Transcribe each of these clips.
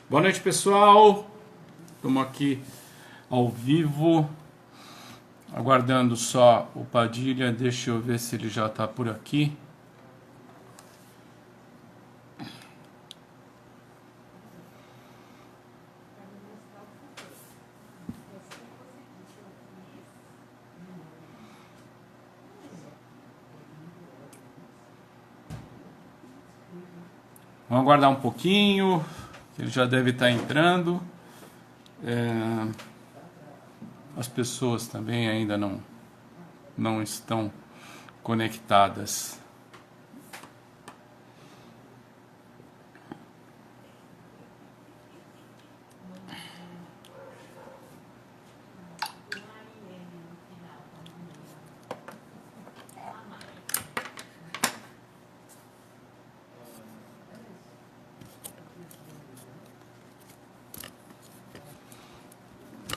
Boa noite, pessoal. Estamos aqui ao vivo, aguardando só o Padilha. Deixa eu ver se ele já está por aqui. Vamos aguardar um pouquinho, ele já deve estar entrando. As pessoas também ainda não estão conectadas.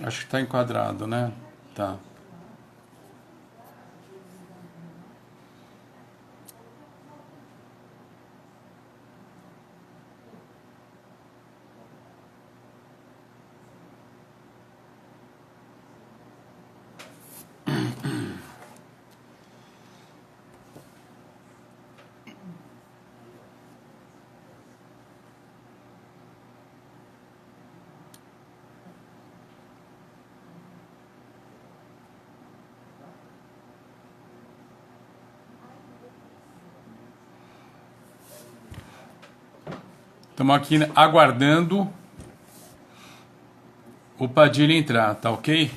Acho que está enquadrado, né? Tá. Estamos aqui aguardando o Padilha entrar, tá ok?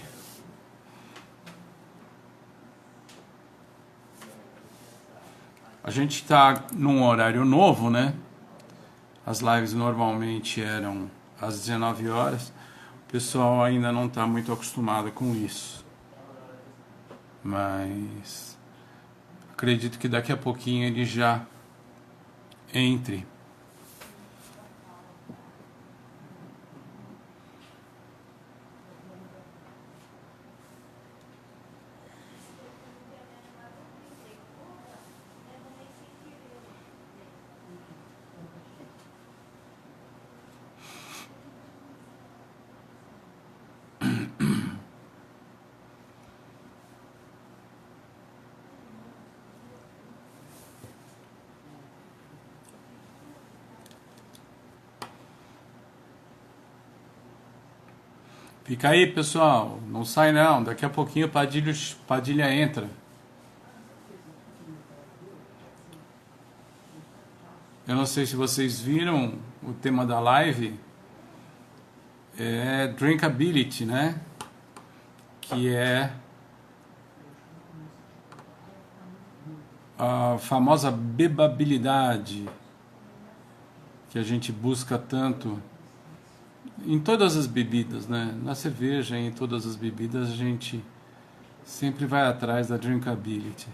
A gente está num horário novo, né? As lives normalmente eram às 19 horas. O pessoal ainda não está muito acostumado com isso. Mas acredito que daqui a pouquinho ele já entre. Fica aí, pessoal. Não sai não. Daqui a pouquinho o Padilha entra. Eu não sei se vocês viram o tema da live. É drinkability, né? Que é a famosa bebabilidade que a gente busca tanto em todas as bebidas, né? Na cerveja, em todas as bebidas, a gente sempre vai atrás da drinkability.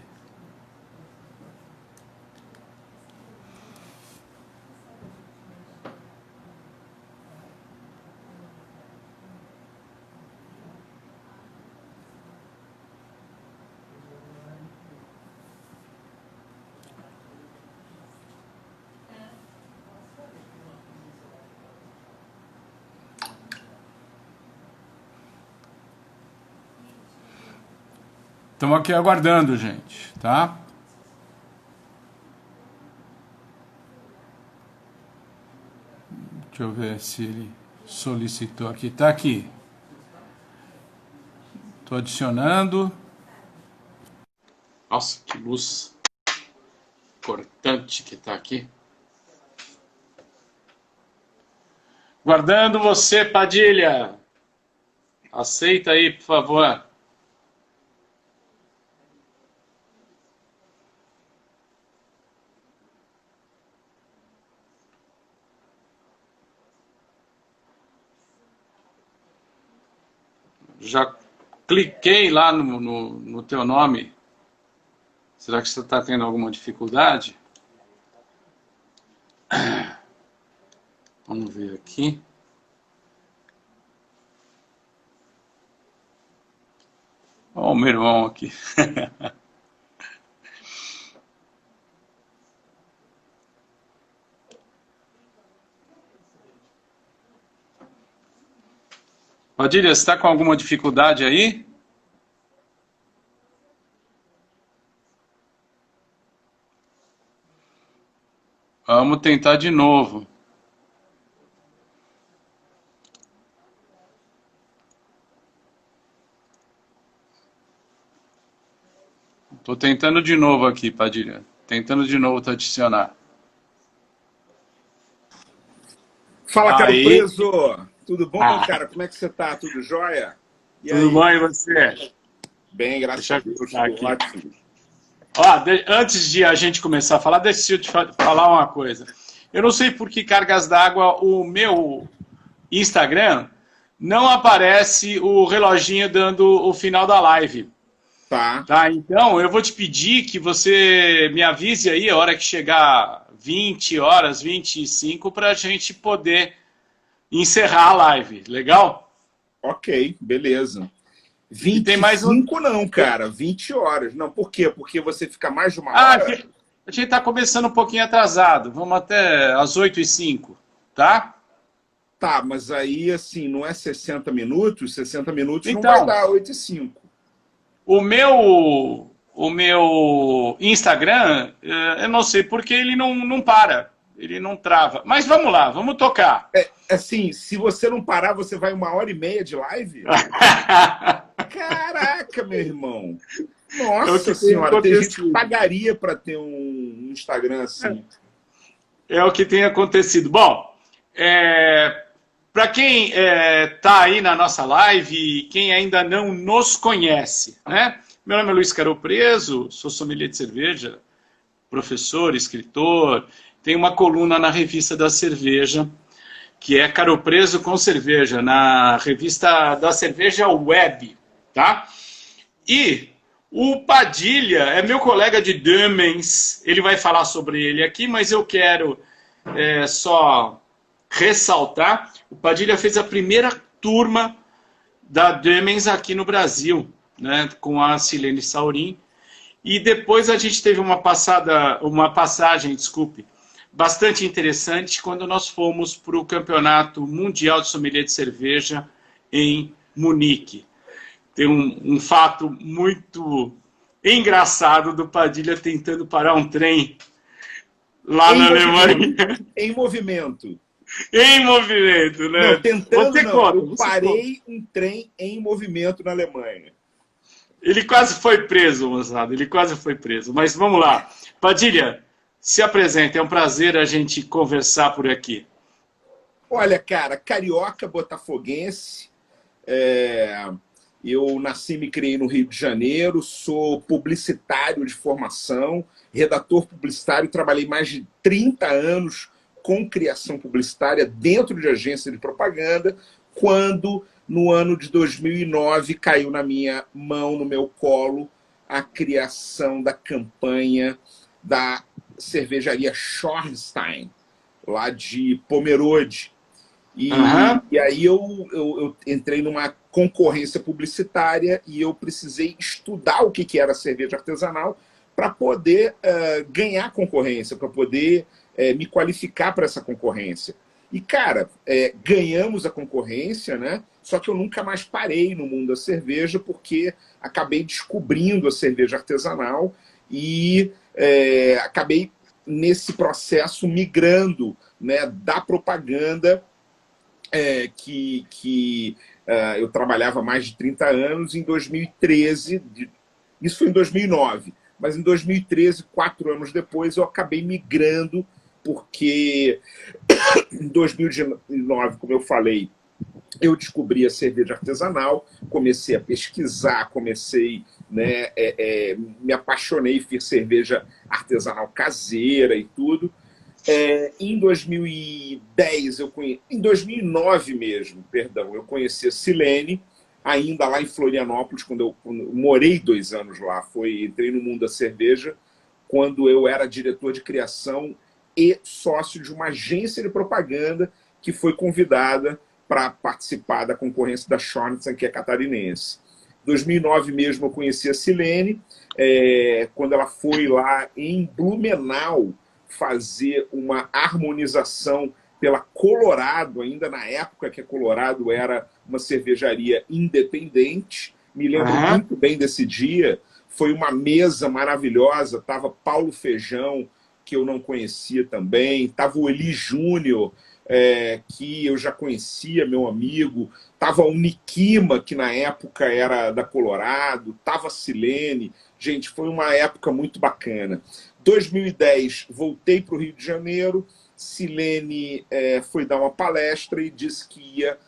Estamos aqui aguardando, gente, tá? Deixa eu ver se ele solicitou aqui. Tá aqui. Estou adicionando. Nossa, que luz cortante que tá aqui. Guardando você, Padilha. Aceita aí, por favor. Já cliquei lá no teu nome. Será que você está tendo alguma dificuldade? Vamos ver aqui. Olha o meu irmão aqui. Padilha, você está com alguma dificuldade aí? Vamos tentar de novo. Estou tentando de novo aqui, Padilha. Tentando de novo te adicionar. Fala, Caro Aí. Preso! Tudo bom, Ah, cara? Como é que você tá? Tudo jóia? E tudo aí? bom e você? Bem, graças Deixa a eu Deus, clicar tudo aqui. ótimo. Ó, antes de a gente começar a falar, deixa eu te falar uma coisa. Eu não sei por que cargas d'água o meu Instagram não aparece o reloginho dando o final da live. Tá, Tá? Então, eu vou te pedir que você me avise aí a hora que chegar 20 horas, 25, para a gente poder encerrar a live. Legal? ok, beleza. E Vinte tem e mais um. cinco não, cara, 20 horas. Não, por quê? Porque você fica mais de uma Ah, hora? a gente está começando um pouquinho atrasado. Vamos até às 8h05, tá? Tá, mas aí, assim, não é 60 minutos? 60 minutos não vai Então, dar 8 e 5. o meu Instagram, eu não sei porque ele não para, ele não trava. Mas vamos lá, vamos tocar. É, assim, se você não parar, você vai 1h30 de live? Caraca, meu irmão. É o Nossa que tem senhora, tem gente que acontecido. pagaria para ter um Instagram assim. É o que tem acontecido. Bom, para quem está aí na nossa live e quem ainda não nos conhece, né? Meu nome é Luiz Carol Preso, sou sommelier de cerveja, professor, escritor, tenho uma coluna na revista da cerveja, que é Caro Preso com Cerveja, na revista da cerveja web, tá? E o Padilha é meu colega de Dumens, ele vai falar sobre ele aqui, mas eu quero só ressaltar, o Padilha fez a primeira turma da Dumens aqui no Brasil, né, com a Silene Saurin, e depois a gente teve uma passagem, desculpe, bastante interessante quando nós fomos para o Campeonato Mundial de Sommelier de Cerveja em Munique. Tem um fato muito engraçado do Padilha tentando parar um trem lá Em na Alemanha, movimento. Em movimento. em movimento, Não, né? tentando Você não. conta, Eu você conta. parei um trem em movimento na Alemanha. Ele quase foi preso, moçada, ele quase foi preso. Mas vamos lá. Padilha, se apresenta, é um prazer a gente conversar por aqui. Olha, cara, carioca botafoguense. Eu nasci e me criei no Rio de Janeiro, sou publicitário de formação, redator publicitário, trabalhei mais de 30 anos com criação publicitária dentro de agência de propaganda, quando, no ano de 2009, caiu na minha mão, no meu colo, a criação da campanha da cervejaria Schornstein, lá de Pomerode. E, Aham. e aí eu entrei numa concorrência publicitária e eu precisei estudar o que era cerveja artesanal para poder ganhar concorrência, para poder me qualificar para essa concorrência. E, cara, ganhamos a concorrência, né? Só que eu nunca mais parei no mundo da cerveja porque acabei descobrindo a cerveja artesanal e acabei, nesse processo, migrando, né, da propaganda eu trabalhava há mais de 30 anos. Em 2013, isso foi em 2009, mas em 2013, 4 anos depois, eu acabei migrando, porque em 2009, como eu falei, eu descobri a cerveja artesanal, comecei a pesquisar, me apaixonei, fiz cerveja artesanal caseira e tudo. Em 2010, em 2009 mesmo, perdão, eu conheci a Silene, ainda lá em Florianópolis, quando eu morei 2 anos lá. Entrei no mundo da cerveja quando eu era diretor de criação e sócio de uma agência de propaganda que foi convidada para participar da concorrência da Schornstein, que é catarinense. Em 2009 mesmo eu conheci a Silene, quando ela foi lá em Blumenau fazer uma harmonização pela Colorado, ainda na época que a Colorado era uma cervejaria independente. Me lembro muito bem desse dia. Foi uma mesa maravilhosa. Tava Paulo Feijão, que eu não conhecia também. Tava o Eli Júnior, que eu já conhecia, meu amigo. Tava o Nikima, que na época era da Colorado. Tava a Silene. Gente, foi uma época muito bacana. 2010, voltei para o Rio de Janeiro. Silene foi dar uma palestra e disse que ia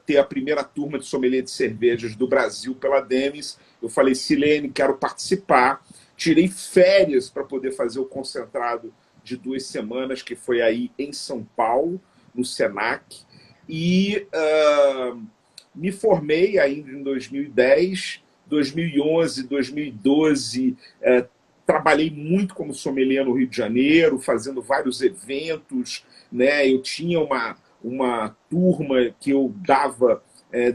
ter a primeira turma de sommelier de cervejas do Brasil pela Demis. Eu falei, Silene, quero participar. Tirei férias para poder fazer o concentrado de 2 semanas, que foi aí em São Paulo, no Senac. E me formei ainda em 2010, 2011, 2012, trabalhei muito como sommelier no Rio de Janeiro, fazendo vários eventos, né? Eu tinha uma turma que eu dava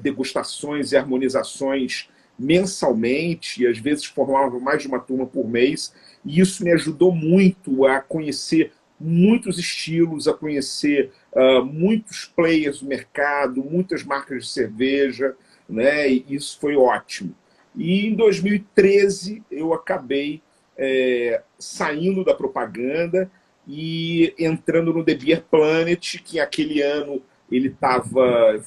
degustações e harmonizações mensalmente, e às vezes formava mais de uma turma por mês, e isso me ajudou muito a conhecer muitos estilos, a conhecer muitos players do mercado, muitas marcas de cerveja, né? E isso foi ótimo. E em 2013 eu acabei saindo da propaganda e entrando no The Beer Planet, que aquele ano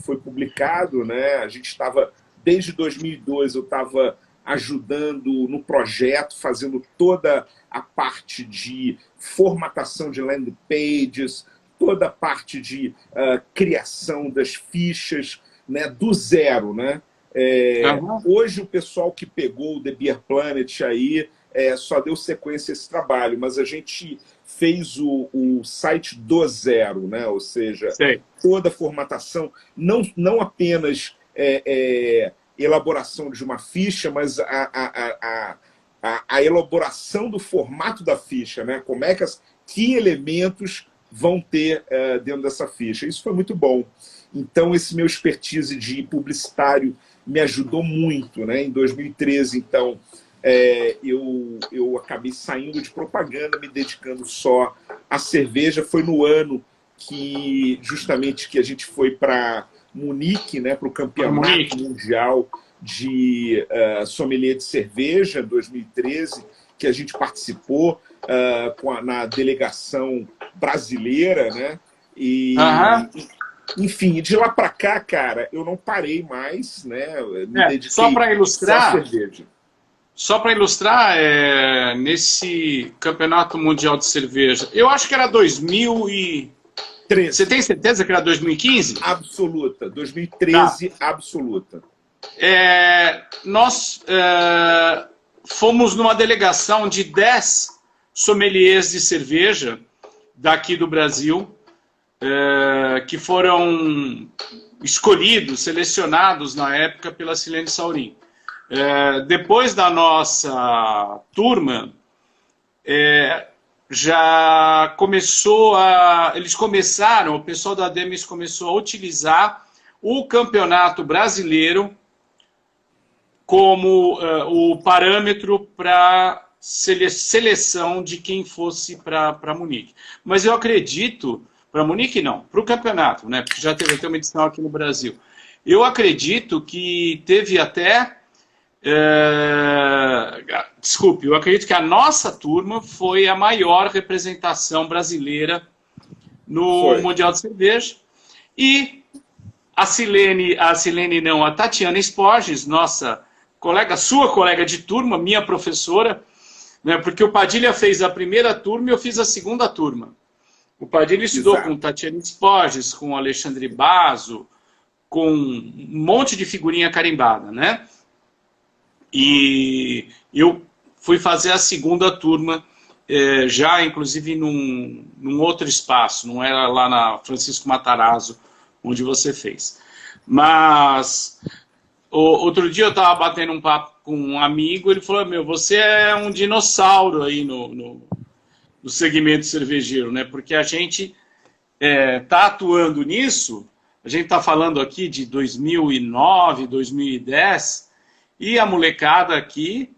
foi publicado, né? A gente estava, desde 2002, eu estava ajudando no projeto, fazendo toda a parte de formatação de landing pages, toda a parte de criação das fichas, né, do zero, né? Hoje o pessoal que pegou o The Beer Planet aí só deu sequência a esse trabalho, mas a gente fez o site do zero, né? Ou seja, toda a formatação, não apenas elaboração de uma ficha, mas a elaboração do formato da ficha, né? Como é que elementos vão ter dentro dessa ficha. Isso foi muito bom. Então, esse meu expertise de publicitário me ajudou muito, né? Em 2013, então, eu acabei saindo de propaganda, me dedicando só à cerveja. Foi no ano que, justamente, que a gente foi para Munique, né? Para o Campeonato Mundial de Sommelier de Cerveja, 2013, que a gente participou na delegação brasileira, né? Enfim, de lá para cá, cara, eu não parei mais, né? Me dediquei só para ilustrar, à cerveja. Só para ilustrar, nesse Campeonato Mundial de Cerveja, eu acho que era 2013. Você tem certeza que era 2015? Absoluta, 2013, absoluta. Nós fomos numa delegação de 10 sommeliers de cerveja daqui do Brasil, que foram escolhidos, selecionados na época pela Silene Saurin. Depois da nossa turma, já começou o pessoal da Demis começou a utilizar o Campeonato Brasileiro como o parâmetro para seleção de quem fosse para Munique. Mas eu acredito, para Munique não, para o campeonato, né? Porque já teve até uma edição aqui no Brasil. Eu acredito que teve até... Desculpe, eu acredito que a nossa turma foi a maior representação brasileira no Mundial de Cerveja. E a Tatiana Esporges, nossa colega, sua colega de turma, minha professora, né, porque o Padilha fez a primeira turma e eu fiz a segunda turma. O Padilha estudou com Tatiana Esporges, com Alexandre Basso, com um monte de figurinha carimbada, né? E eu fui fazer a segunda turma, já inclusive num outro espaço, não era lá na Francisco Matarazzo, onde você fez. Mas outro dia eu estava batendo um papo com um amigo, ele falou, você é um dinossauro aí no segmento cervejeiro, né? Porque a gente está atuando nisso, a gente está falando aqui de 2009, 2010, e a molecada aqui,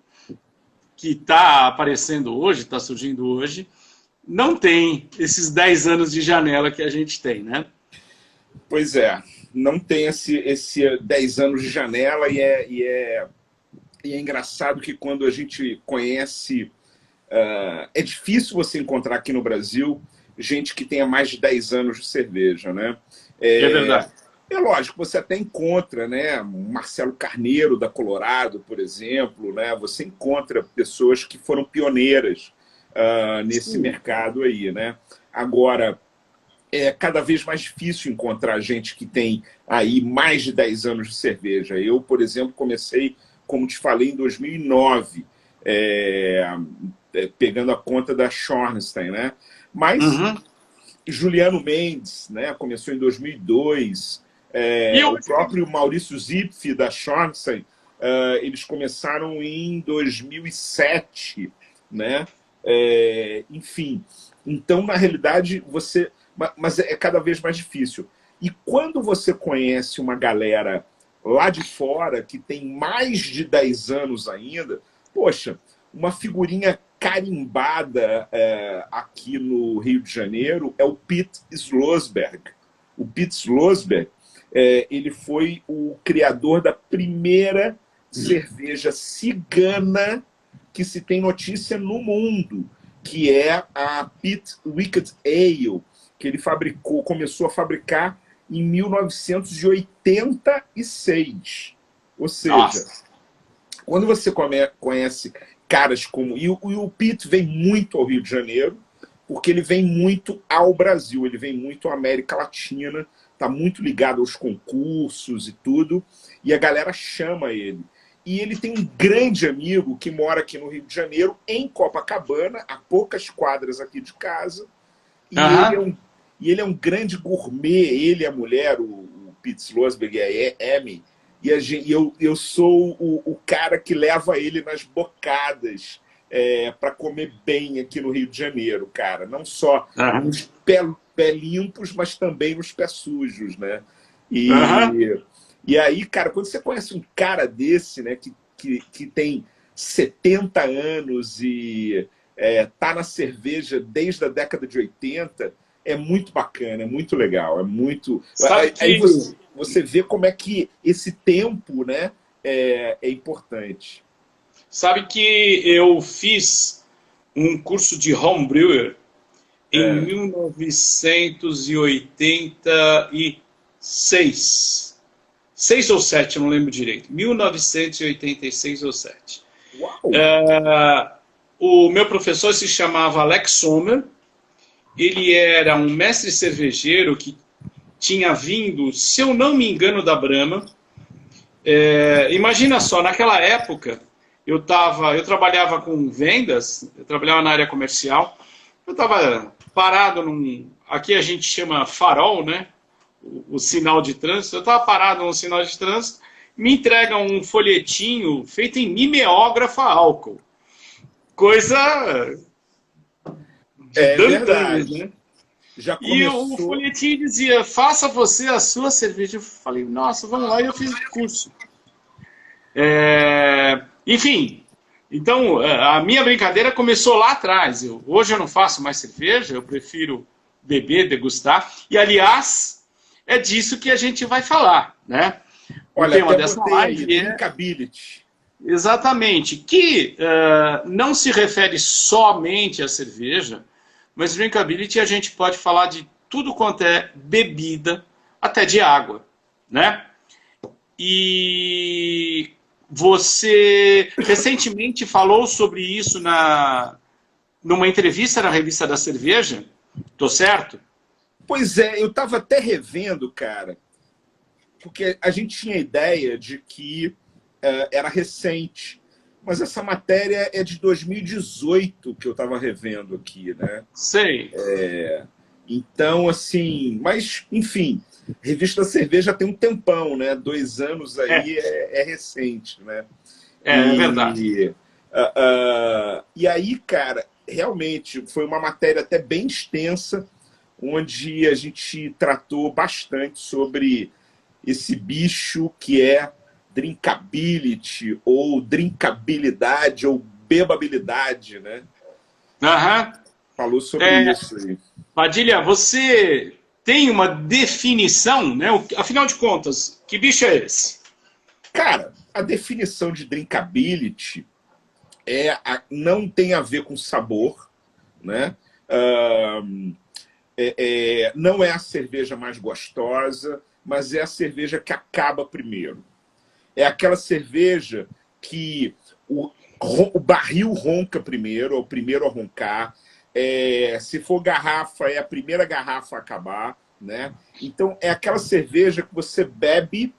que está aparecendo hoje, está surgindo hoje, não tem esses 10 anos de janela que a gente tem, né? Pois é, não tem esse 10 anos de janela e é engraçado que quando a gente conhece... é difícil você encontrar aqui no Brasil gente que tenha mais de 10 anos de cerveja, né? É verdade. É lógico, você até encontra, né, Marcelo Carneiro, da Colorado, por exemplo, né? Você encontra pessoas que foram pioneiras nesse Sim. mercado aí, né? Agora, é cada vez mais difícil encontrar gente que tem aí mais de 10 anos de cerveja. Eu, por exemplo, comecei, como te falei, em 2009, pegando a conta da Schornstein, né? Mas Uhum. Juliano Mendes, né, começou em 2002, E o hoje, próprio Maurício Zipf, da Schornstein, eles começaram em 2007, né? Enfim, então, na realidade, você... Mas é cada vez mais difícil. E quando você conhece uma galera lá de fora, que tem mais de 10 anos ainda, poxa, uma figurinha carimbada aqui no Rio de Janeiro é o Pete Slosberg. O Pete Slosberg, ele foi o criador da primeira cerveja cigana que se tem notícia no mundo, que é a Pete Wicked Ale, que ele começou a fabricar em 1986. Ou seja, nossa. quando você conhece caras como... E o Pete vem muito ao Rio de Janeiro, porque ele vem muito ao Brasil, ele vem muito à América Latina, está muito ligado aos concursos e tudo, e a galera chama ele. E ele tem um grande amigo que mora aqui no Rio de Janeiro, em Copacabana, a poucas quadras aqui de casa, e Uhum. ele é um grande gourmet, ele e a mulher, o Pete Slosberg e a Amy, e eu sou o cara que leva ele nas bocadas para comer bem aqui no Rio de Janeiro, cara. Não só Uhum. nos pé limpos, mas também nos pés sujos, né? Uhum. E aí, cara, quando você conhece um cara desse, né, que tem 70 anos e tá na cerveja desde a década de 80, é muito bacana, é muito legal, é muito... Sabe Aí que, você vê como é que esse tempo, né, é importante. sabe que eu fiz um curso de homebrewer em 1986. 6 ou 7, eu não lembro direito. 1986 ou 7. Uau! O meu professor se chamava Alex Sommer. Ele era um mestre cervejeiro que tinha vindo, se eu não me engano, da Brahma. Imagina só, naquela época, eu trabalhava com vendas, eu trabalhava na área comercial, eu estava parado aqui a gente chama farol, né? O sinal de trânsito, eu estava parado num sinal de trânsito, me entregam um folhetinho feito em mimeógrafo a álcool. Coisa de É Dantanos, verdade. né? Já E o começou... folhetim dizia, faça você a sua cerveja. Eu falei, nossa, vamos lá, e eu fiz o curso. Enfim, então a minha brincadeira começou lá atrás. Hoje eu não faço mais cerveja, eu prefiro beber, degustar. E, aliás, é disso que a gente vai falar, né? O Olha, tema até dessa botei aí, live é drinkability. exatamente, que não se refere somente à cerveja, mas drinkability a gente pode falar de tudo quanto é bebida, até de água, né? E você recentemente falou sobre isso numa entrevista na revista da cerveja, tô certo? Pois é, eu estava até revendo, cara, porque a gente tinha a ideia de que era recente, mas essa matéria é de 2018 que eu estava revendo aqui, né? Sei. Então, assim, mas, enfim, revista da cerveja tem um tempão, né? 2 anos É, aí é recente, né? é verdade. E aí, cara, realmente foi uma matéria até bem extensa, onde a gente tratou bastante sobre esse bicho que é drinkability, ou drinkabilidade, ou bebabilidade, né? Aham. falou sobre isso aí. Padilha, você tem uma definição, né? Afinal de contas, que bicho é esse? Cara, a definição de drinkability não tem a ver com sabor, né? Não é a cerveja mais gostosa, mas é a cerveja que acaba primeiro. É aquela cerveja que o barril ronca primeiro, é o primeiro a roncar. Se for garrafa, é a primeira garrafa a acabar, né? Então, é aquela cerveja que você bebe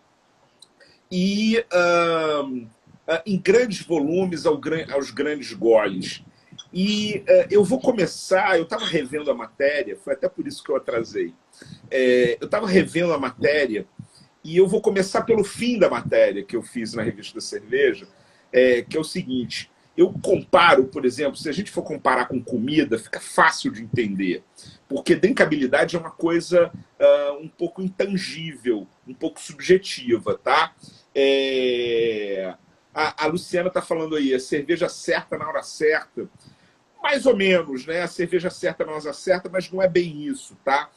e em grandes volumes, aos grandes goles. E eu vou começar, eu estava revendo a matéria, foi até por isso que eu atrasei. Eu estava revendo a matéria e eu vou começar pelo fim da matéria que eu fiz na Revista da Cerveja, que é o seguinte: eu comparo, por exemplo, se a gente for comparar com comida, fica fácil de entender, porque drinkabilidade é uma coisa um pouco intangível, um pouco subjetiva, tá? A Luciana está falando aí, a cerveja certa na hora certa. Mais ou menos, né? A cerveja certa na hora certa, mas não é bem isso, tá?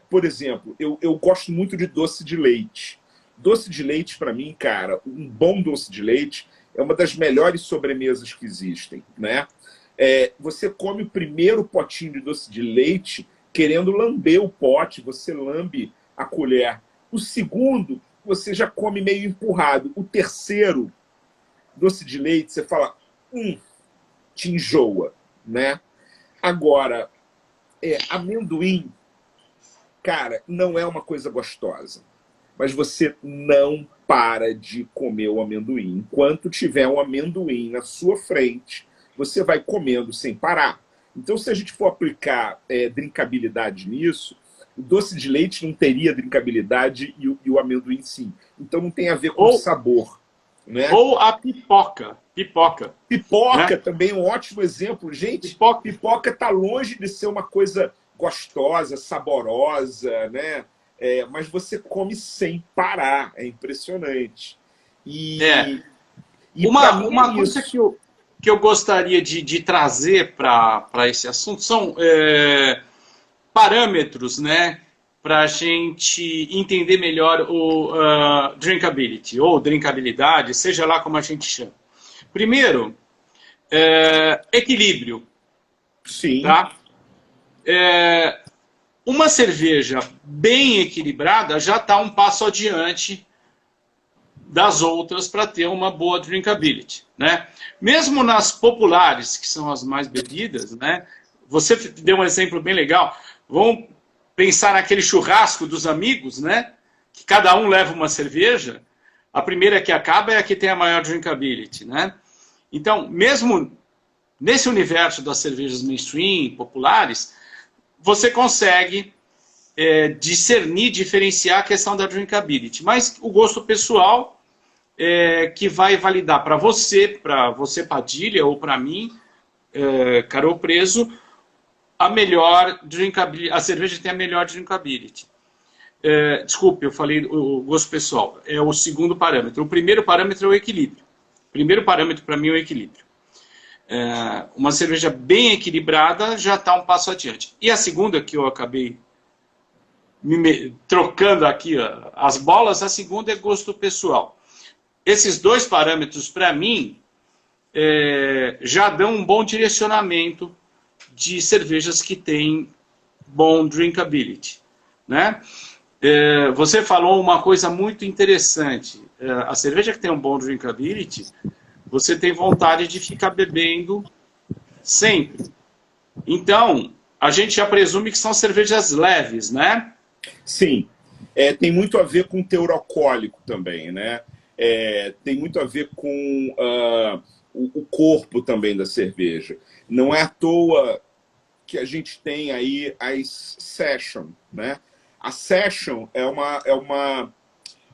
Por exemplo, eu gosto muito de doce de leite. Doce de leite, para mim, cara, um bom doce de leite é uma das melhores sobremesas que existem, né? Você come o primeiro potinho de doce de leite querendo lamber o pote, você lambe a colher. O segundo, você já come meio empurrado. O terceiro, doce de leite, você fala, te enjoa, né? Agora, amendoim, cara, não é uma coisa gostosa. Mas você não para de comer o amendoim. Enquanto tiver um amendoim na sua frente, você vai comendo sem parar. Então, se a gente for aplicar drinkabilidade nisso, o doce de leite não teria drinkabilidade e o amendoim sim. Então, não tem a ver com o sabor. Né? Ou a pipoca. Pipoca, né? Também é um ótimo exemplo. Gente, pipoca está longe de ser uma coisa gostosa, saborosa, né? Mas você come sem parar. É impressionante. E uma coisa que eu gostaria de trazer para esse assunto são parâmetros, né? Para a gente entender melhor o drinkability, ou drinkabilidade, seja lá como a gente chama. Primeiro, equilíbrio. Sim. Tá? Uma cerveja bem equilibrada já está um passo adiante das outras para ter uma boa drinkability. Né? Mesmo nas populares, que são as mais bebidas, né? Você deu um exemplo bem legal. Vamos pensar naquele churrasco dos amigos, né? Que cada um leva uma cerveja. A primeira que acaba é a que tem a maior drinkability, né? Então, mesmo nesse universo das cervejas mainstream, populares, você consegue discernir, diferenciar a questão da drinkability. Mas o gosto pessoal que vai validar para você Padilha, ou para mim, Carol Preso, a melhor drinkability, a cerveja tem a melhor drinkability. Desculpe, eu falei o gosto pessoal. É o segundo parâmetro. O primeiro parâmetro é o equilíbrio. O primeiro parâmetro para mim é o equilíbrio. Uma cerveja bem equilibrada já está um passo adiante. E a segunda, que eu acabei trocando aqui as bolas, a segunda é gosto pessoal. Esses dois parâmetros, para mim, já dão um bom direcionamento de cervejas que têm bom drinkability. Né? Você falou uma coisa muito interessante. A cerveja que tem um bom drinkability, você tem vontade de ficar bebendo sempre. Então, a gente já presume que são cervejas leves, né? Sim. Tem muito a ver com teor alcoólico também, né? Tem muito a ver com o corpo também da cerveja. Não é à toa que a gente tem aí as session, né? A session é uma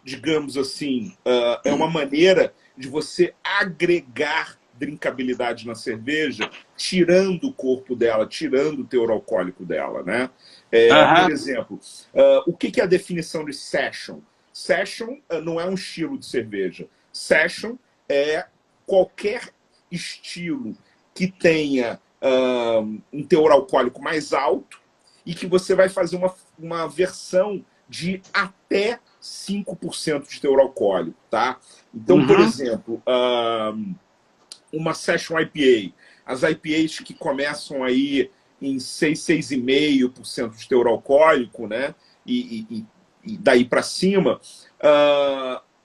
digamos assim, é uma maneira de você agregar drinkabilidade na cerveja, tirando o corpo dela, tirando o teor alcoólico dela, né? Por exemplo, o que é a definição de session? Session não é um estilo de cerveja. Session é qualquer estilo que tenha um teor alcoólico mais alto e que você vai fazer uma versão de até 5% de teor alcoólico, tá? Então, por exemplo, uma Session IPA, as IPAs que começam aí em 6,5% de teor alcoólico, né? E daí para cima,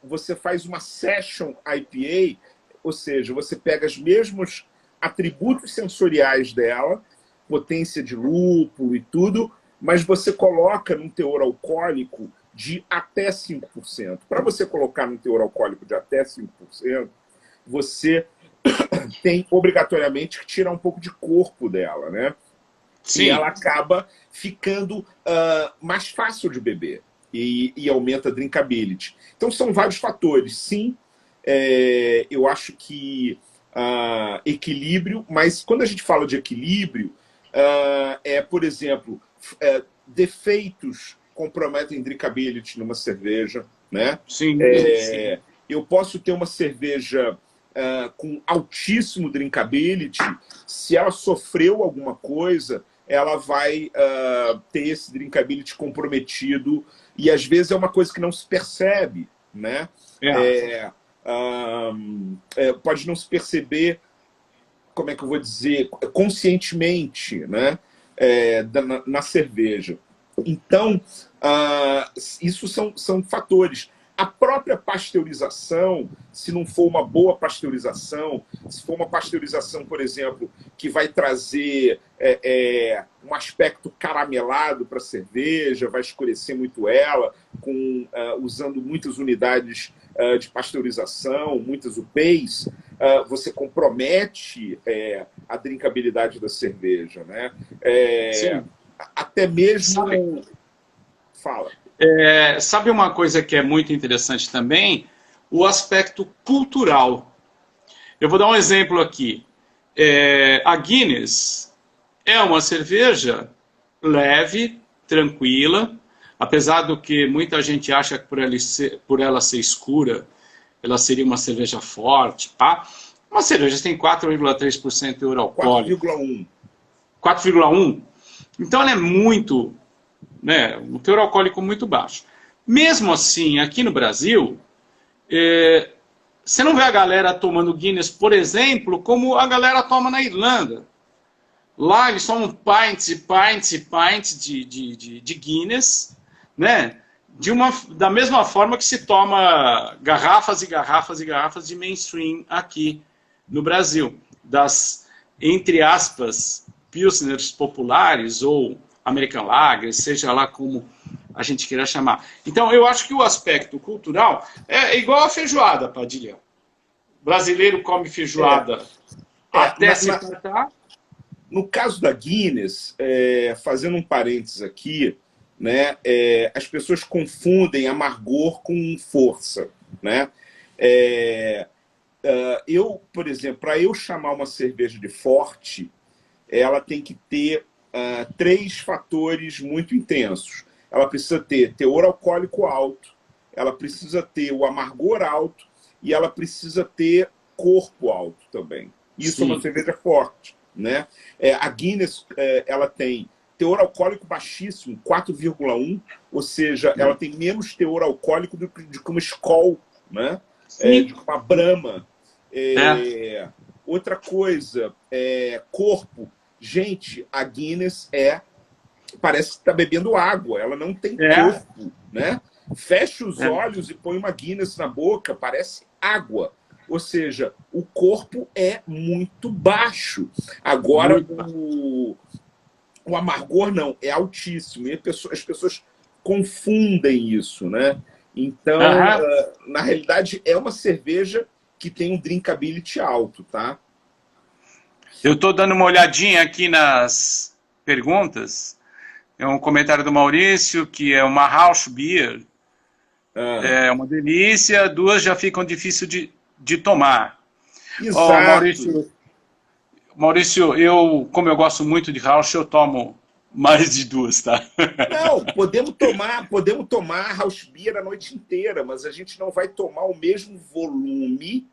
você faz uma Session IPA, ou seja, você pega os mesmos atributos sensoriais dela, potência de lúpulo e tudo, mas você coloca num teor alcoólico de até 5%. Para você colocar num teor alcoólico de até 5%, você tem obrigatoriamente que tirar um pouco de corpo dela, né? Sim. E ela acaba ficando mais fácil de beber e aumenta a drinkability. Então são vários fatores. Sim, eu acho que equilíbrio, mas quando a gente fala de equilíbrio, por exemplo, defeitos comprometem drinkability numa cerveja, né? Sim. Eu posso ter uma cerveja com altíssimo drinkability, se ela sofreu alguma coisa, ela vai ter esse drinkability comprometido, e às vezes é uma coisa que não se percebe, né? Pode não se perceber, como é que eu vou dizer, conscientemente, né? Na cerveja. Então, isso são fatores. A própria pasteurização, se não for uma boa pasteurização, se for uma pasteurização, por exemplo, que vai trazer um aspecto caramelado para a cerveja, vai escurecer muito ela, usando muitas unidades de pasteurização, muitas UPAs, você compromete a drinkabilidade da cerveja, né? Até mesmo... Fala. Sabe uma coisa que é muito interessante também? O aspecto cultural. Eu vou dar um exemplo aqui. A Guinness é uma cerveja leve, tranquila, apesar do que muita gente acha que por ela ser escura, ela seria uma cerveja forte. Tá? Uma cerveja tem 4,3% de teor alcoólico. 4,1%. 4,1%. Então ela é muito... um teor alcoólico muito baixo. Mesmo assim, aqui no Brasil, você não vê a galera tomando Guinness, por exemplo, como a galera toma na Irlanda. Lá eles tomam pints e pints e pints de Guinness, né? Da mesma forma que se toma garrafas e garrafas e garrafas de mainstream aqui no Brasil. Das, entre aspas, pilsners populares ou American Lager, seja lá como a gente queira chamar. Então, eu acho que o aspecto cultural é igual a feijoada, Padilha. O brasileiro come feijoada até se fartar. No caso da Guinness, fazendo um parênteses aqui, né, as pessoas confundem amargor com força, né? Por exemplo, para eu chamar uma cerveja de forte, ela tem que ter 3 fatores muito intensos. Ela precisa ter teor alcoólico alto, ela precisa ter o amargor alto e ela precisa ter corpo alto também. Isso Sim. É uma cerveja forte, né? A Guinness ela tem teor alcoólico baixíssimo, 4,1, ou seja, ela tem menos teor alcoólico do que uma Skol, né? De uma Brahma. Outra coisa, corpo. Gente, a Guinness parece que está bebendo água, ela não tem corpo, né? Fecha os olhos e põe uma Guinness na boca, parece água. Ou seja, o corpo é muito baixo. Agora, o amargor não, é altíssimo. E as pessoas confundem isso, né? Então, na realidade, é uma cerveja que tem um drinkability alto, tá? Eu estou dando uma olhadinha aqui nas perguntas. É um comentário do Maurício, que é uma house beer. É uma delícia, 2 já ficam difíceis de tomar. Exato. Maurício, como eu gosto muito de house, eu tomo mais de 2, tá? Não, podemos tomar house beer a noite inteira, mas a gente não vai tomar o mesmo volume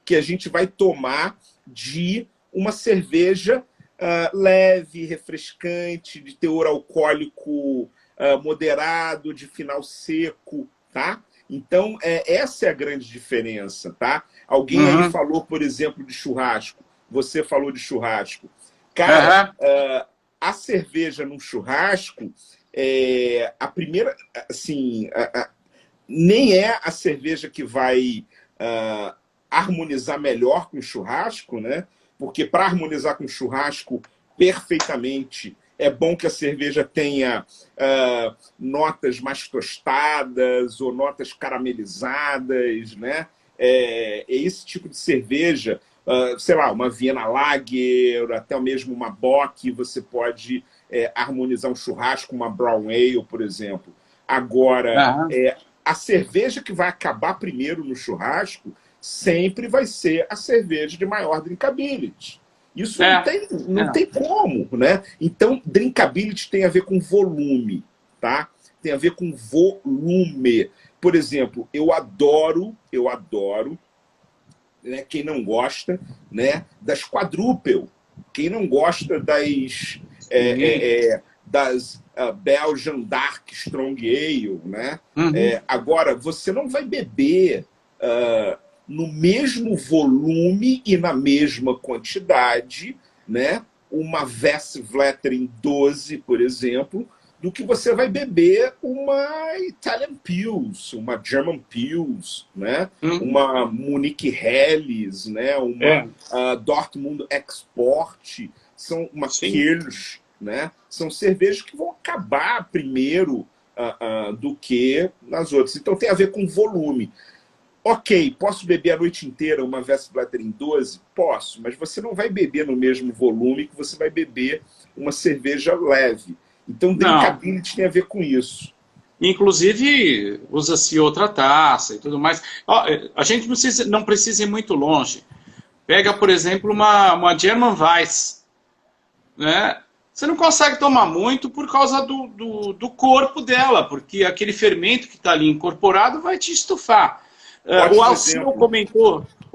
que a gente vai tomar de uma cerveja leve, refrescante, de teor alcoólico moderado, de final seco, tá? Então, essa é a grande diferença, tá? Alguém aí falou, por exemplo, de churrasco. Você falou de churrasco. Cara, a cerveja num churrasco, a primeira, assim, nem é a cerveja que vai harmonizar melhor com o churrasco, né? Porque para harmonizar com o churrasco perfeitamente, é bom que a cerveja tenha notas mais tostadas ou notas caramelizadas, né? Esse tipo de cerveja, sei lá, uma Viena Lager, até mesmo uma Bock, você pode harmonizar um churrasco, uma Brown Ale, por exemplo. Agora, a cerveja que vai acabar primeiro no churrasco sempre vai ser a cerveja de maior drinkability. Isso não tem como, né? Então, drinkability tem a ver com volume, tá? Tem a ver com volume. Por exemplo, eu adoro, né, quem não gosta, né, das quadruple. Quem não gosta das Belgian Dark Strong Ale, né? Agora, você não vai beber no mesmo volume e na mesma quantidade, né, uma Westvleteren 12, por exemplo, do que você vai beber uma Italian Pils, uma German Pils, né, uma Munich Helles, né, uma Dortmund Export, são uma Kirsch, né, são cervejas que vão acabar primeiro do que nas outras. Então tem a ver com volume. Ok, posso beber a noite inteira uma Westvleteren 12? Posso, mas você não vai beber no mesmo volume que você vai beber uma cerveja leve. Então, drinkability tem a ver com isso. Inclusive, usa-se outra taça e tudo mais. A gente não precisa ir muito longe. Pega, por exemplo, uma German Weiss, né? Você não consegue tomar muito por causa do corpo dela, porque aquele fermento que está ali incorporado vai te estufar. O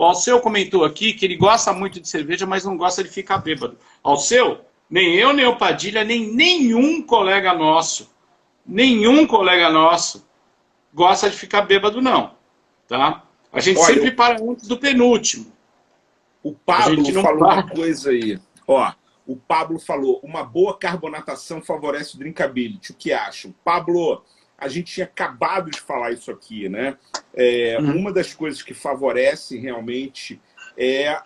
Alceu comentou aqui que ele gosta muito de cerveja, mas não gosta de ficar bêbado. Alceu, nem eu, nem o Padilha, nem nenhum colega nosso gosta de ficar bêbado, não. Tá? A gente sempre para antes do penúltimo. O Pablo falou uma coisa aí. O Pablo falou, uma boa carbonatação favorece o drinkability. O que acham? Pablo, a gente tinha acabado de falar isso aqui, né? Uma das coisas que favorece realmente é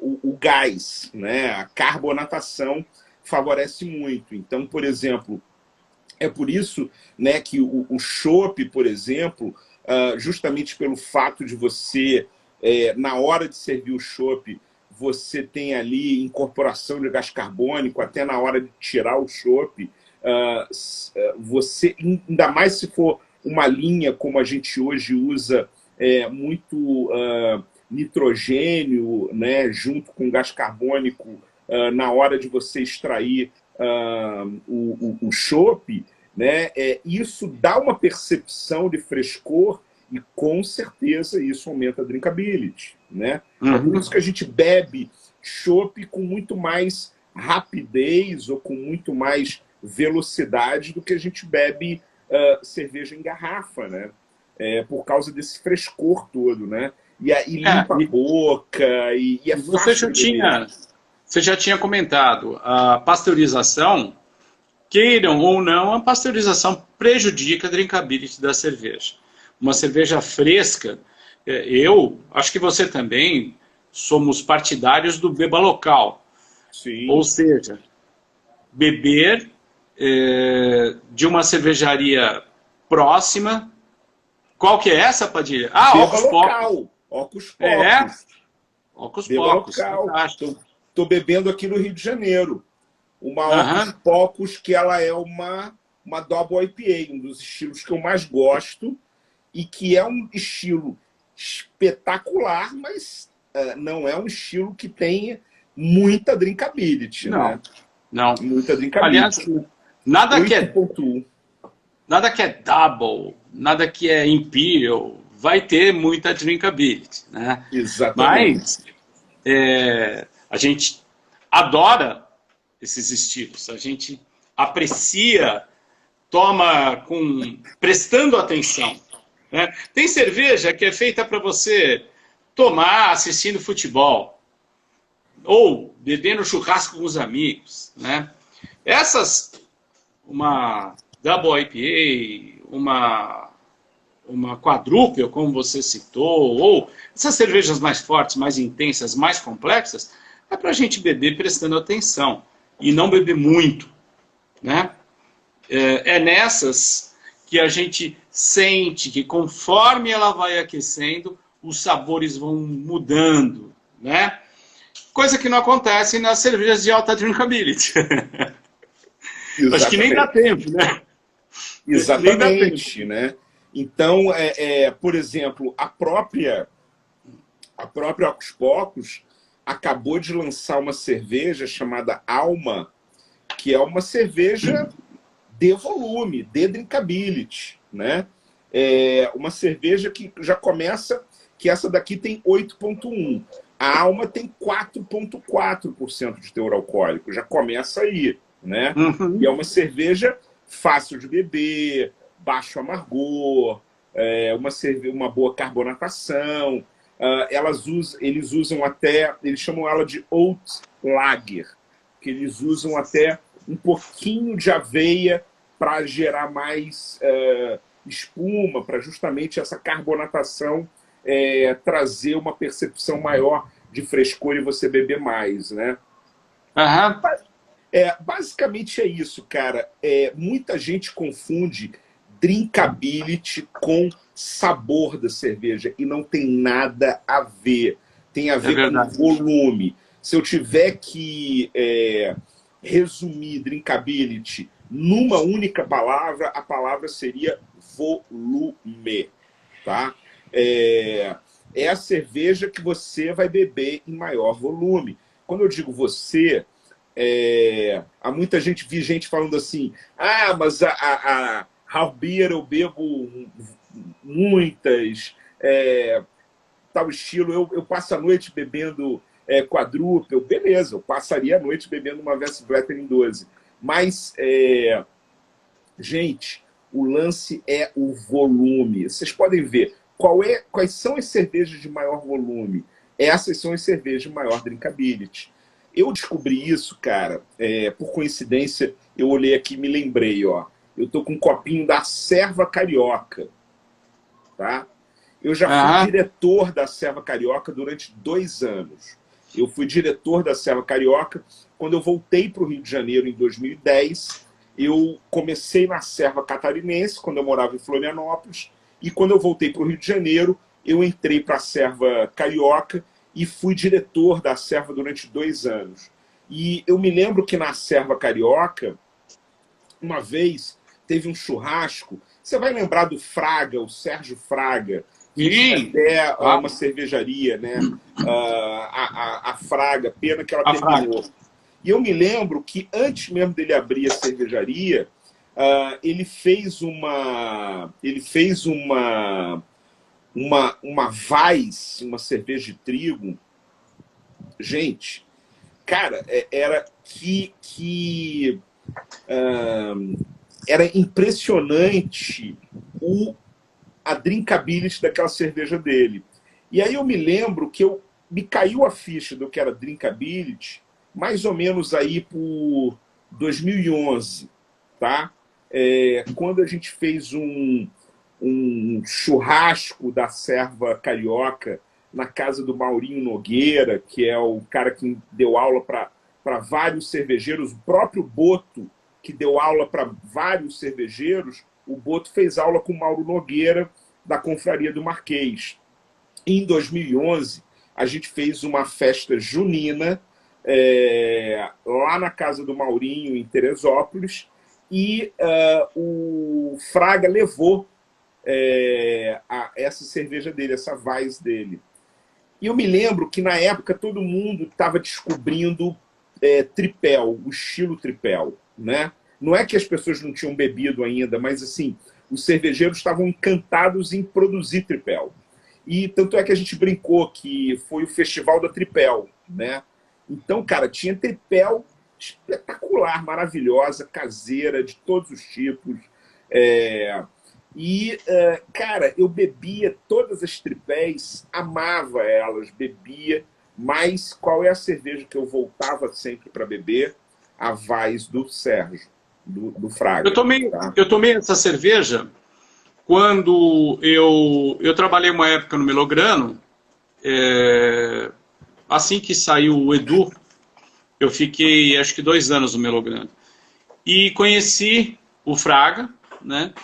o gás, né? A carbonatação favorece muito. Então, por exemplo, é por isso, né, que o chopp, por exemplo, justamente pelo fato de você, na hora de servir o chopp, você tem ali incorporação de gás carbônico, até na hora de tirar o chopp, você, ainda mais se for uma linha como a gente hoje usa, muito nitrogênio, né, junto com gás carbônico, na hora de você extrair o chopp, né, isso dá uma percepção de frescor e com certeza isso aumenta a drinkability, né? É por isso que a gente bebe chopp com muito mais rapidez ou com muito mais velocidade do que a gente bebe cerveja em garrafa, né? Por causa desse frescor todo, né? E limpa a boca e é fácil de beber. Você já tinha comentado, a pasteurização, queiram ou não, a pasteurização prejudica a drinkability da cerveja. Uma cerveja fresca, eu, acho que você também, somos partidários do beba local. Sim. Ou seja, beber de uma cervejaria próxima. Qual que é essa, Padilha? Beba local. Ocus Pocos. Ocus Beba Pocos. local. Estou bebendo aqui no Rio de Janeiro. Uma Ocus Pocos, que ela é uma Double IPA, um dos estilos que eu mais gosto, e que é um estilo espetacular, mas não é um estilo que tenha muita drinkability. Não, né? não. Muita drinkability. Aliás, nada que é double, nada que é imperial, vai ter muita drinkability, né? Exatamente. Mas a gente adora esses estilos, a gente aprecia, toma prestando atenção. Né? Tem cerveja que é feita para você tomar assistindo futebol, ou bebendo churrasco com os amigos. Né? Uma Double IPA, uma quadruple, como você citou, ou essas cervejas mais fortes, mais intensas, mais complexas, é para a gente beber prestando atenção e não beber muito. Né? É nessas que a gente sente que conforme ela vai aquecendo, os sabores vão mudando. Né? Coisa que não acontece nas cervejas de alta drinkability. Acho que nem dá tempo, né? Exatamente, né? Então, por exemplo, a própria Ocos Pocos acabou de lançar uma cerveja chamada Alma, que é uma cerveja de volume, de drinkability, né? É uma cerveja que já começa, que essa daqui tem 8,1. A Alma tem 4,4% de teor alcoólico, já começa aí, né? Uhum. E é uma cerveja fácil de beber, baixo amargor, uma boa carbonatação. Eles usam até, eles chamam ela de Oat Lager, que eles usam até um pouquinho de aveia para gerar mais espuma, para justamente essa carbonatação trazer uma percepção maior de frescor e você beber mais, né? Uhum. Basicamente é isso, cara. Muita gente confunde drinkability com sabor da cerveja e não tem nada a ver. Tem a ver com volume. Se eu tiver que resumir drinkability numa única palavra, a palavra seria volume, tá? É a cerveja que você vai beber em maior volume. Quando eu digo você, há muita gente, vi gente falando assim, mas a Half Beer eu bebo muitas, tal estilo, eu passo a noite bebendo quadruple, beleza, eu passaria a noite bebendo uma Westvleteren em 12. Mas, gente, o lance é o volume. Vocês podem ver quais são as cervejas de maior volume. Essas são as cervejas de maior drinkability. Eu descobri isso, cara, por coincidência, eu olhei aqui e me lembrei, ó. Eu tô com um copinho da Serva Carioca, tá? Eu já fui diretor da Serva Carioca durante 2 anos. Eu fui diretor da Serva Carioca. Quando eu voltei para o Rio de Janeiro em 2010, eu comecei na Serva Catarinense, quando eu morava em Florianópolis, e quando eu voltei para o Rio de Janeiro, eu entrei para a Serva Carioca e fui diretor da Serva durante 2 anos. E eu me lembro que na Serva Carioca, uma vez, teve um churrasco. Você vai lembrar do Fraga, o Sérgio Fraga, que até uma cervejaria, né? A Fraga, pena que ela terminou. E eu me lembro que antes mesmo dele abrir a cervejaria, ele fez uma Weiss, uma cerveja de trigo. Gente, cara, era impressionante a drinkability daquela cerveja dele. E aí eu me lembro que me caiu a ficha do que era drinkability mais ou menos aí por 2011, tá? Quando a gente fez um churrasco da Serva Carioca na casa do Maurinho Nogueira, que é o cara que deu aula para vários cervejeiros, o próprio Boto, que deu aula para vários cervejeiros, o Boto fez aula com o Mauro Nogueira, da Confraria do Marquês. Em 2011, a gente fez uma festa junina lá na casa do Maurinho, em Teresópolis, e o Fraga levou essa cerveja dele, essa Weiss dele. E eu me lembro que, na época, todo mundo estava descobrindo tripel, o estilo tripel, né? Não é que as pessoas não tinham bebido ainda, mas assim, os cervejeiros estavam encantados em produzir tripel. E tanto é que a gente brincou que foi o Festival da Tripel, né? Então, cara, tinha tripel espetacular, maravilhosa, caseira, de todos os tipos. Cara, eu bebia todas as tripés, amava elas, bebia, mas qual é a cerveja que eu voltava sempre para beber? A Weiss do Sérgio, do Fraga. Tá? Eu tomei essa cerveja quando eu trabalhei uma época no Melograno, assim que saiu o Edu, eu fiquei acho que 2 anos no Melograno. E conheci o Fraga, né?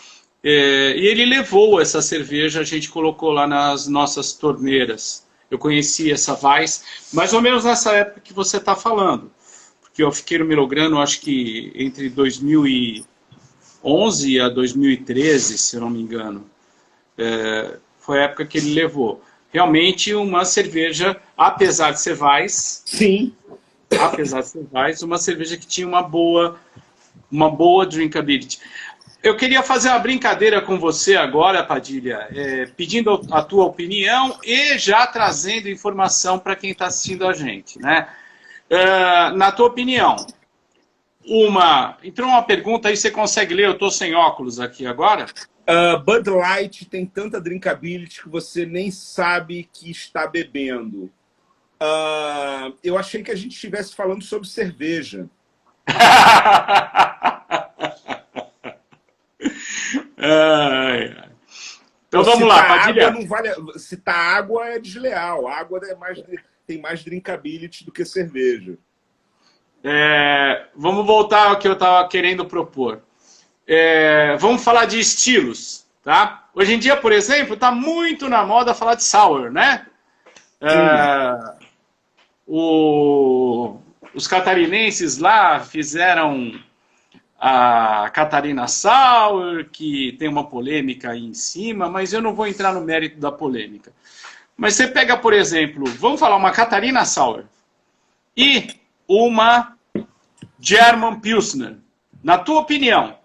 E ele levou essa cerveja, a gente colocou lá nas nossas torneiras. Eu conheci essa Weiss, mais ou menos nessa época que você está falando. Porque eu fiquei no Melograno, acho que entre 2011 a 2013, se eu não me engano. Foi a época que ele levou. Realmente uma cerveja, apesar de ser Weiss, sim, apesar de ser Weiss, uma cerveja que tinha uma boa drinkability. Eu queria fazer uma brincadeira com você agora, Padilha, pedindo a tua opinião e já trazendo informação para quem está assistindo a gente, né? Na tua opinião, entrou uma pergunta aí, você consegue ler? Eu estou sem óculos aqui agora. Bud Light tem tanta drinkability que você nem sabe que está bebendo. Eu achei que a gente estivesse falando sobre cerveja. Então vamos lá, Padilha. Água não vale, citar água é desleal. A água tem mais drinkability do que cerveja. Vamos voltar ao que eu estava querendo propor. Vamos falar de estilos, tá? Hoje em dia, por exemplo, está muito na moda falar de sour, né? Os catarinenses lá fizeram a Catarina Sour, que tem uma polêmica aí em cima, mas eu não vou entrar no mérito da polêmica. Mas você pega, por exemplo, vamos falar uma Catarina Sour e uma German Pilsner. Na tua opinião,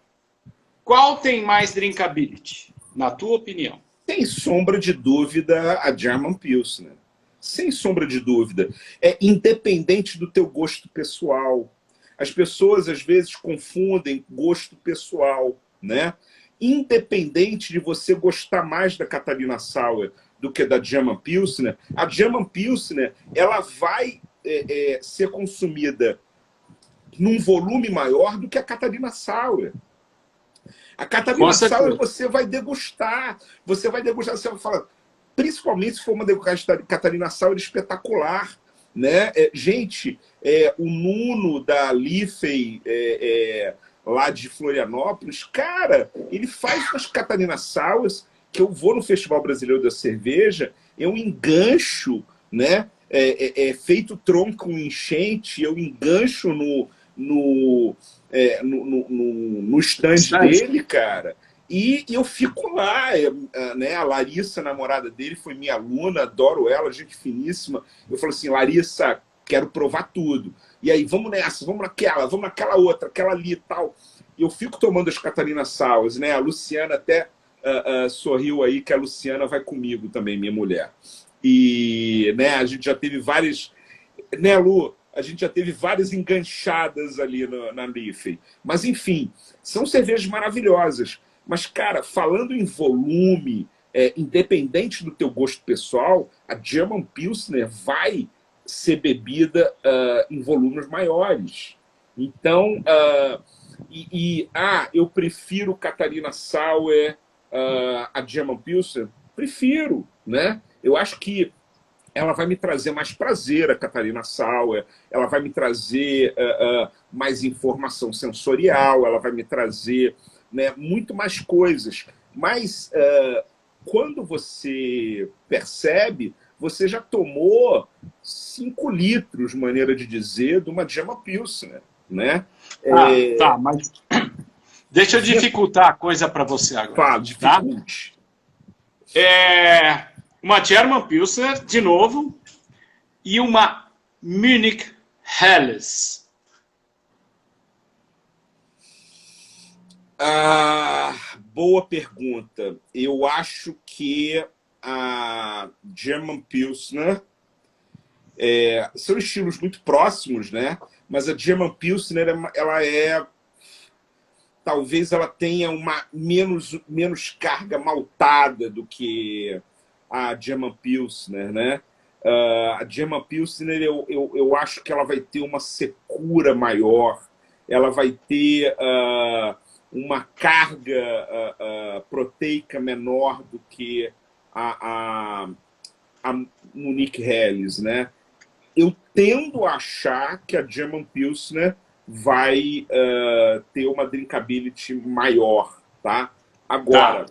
qual tem mais drinkability? Na tua opinião? Sem sombra de dúvida, a German Pilsner. Sem sombra de dúvida. É independente do teu gosto pessoal. As pessoas, às vezes, confundem gosto pessoal, né? Independente de você gostar mais da Catarina Sour do que da German Pilsner, a German Pilsner ela vai ser consumida num volume maior do que a Catarina Sour. A Catarina Sour você vai degustar. Você vai falar, principalmente se for uma Catarina Sour espetacular. Né? Gente, o Nuno da Liffey, lá de Florianópolis, cara, ele faz umas Catarina Sours que eu vou no Festival Brasileiro da Cerveja, é um engancho, né? Feito tronco enchente, eu engancho no stand dele, cara. E eu fico lá, né? A Larissa, a namorada dele, foi minha aluna, adoro ela, gente finíssima. Eu falo assim, Larissa, quero provar tudo. E aí, vamos nessa, vamos naquela outra, aquela ali e tal. E eu fico tomando as Catarina Sours, né? A Luciana até sorriu aí, que a Luciana vai comigo também, minha mulher. E né, a gente já teve várias... Né, Lu? A gente já teve várias enganchadas ali na Liffey. Mas, enfim, são cervejas maravilhosas. Mas, cara, falando em volume, independente do teu gosto pessoal, a German Pilsner vai ser bebida em volumes maiores. Então, eu prefiro Catarina Sour a German Pilsner? Prefiro, né? Eu acho que ela vai me trazer mais prazer, a Catarina Sour, ela vai me trazer mais informação sensorial, ela vai me trazer... Né, muito mais coisas. Mas quando você percebe, você já tomou 5 litros, maneira de dizer, de uma German Pilsner. Né? Tá, mas deixa eu dificultar a coisa para você agora. Fala, dificulte. Tá? Uma German Pilsner, de novo, e uma Munich Helles. Boa pergunta. Eu acho que a German Pilsner São estilos muito próximos, né? Mas a German Pilsner, ela talvez ela tenha uma menos carga maltada do que a German Pilsner, né? A German Pilsner, eu acho que ela vai ter uma secura maior, ela vai ter uma carga proteica menor do que a Munich Helles, né? Eu tendo a achar que a German Pilsner vai ter uma drinkability maior, tá? Agora,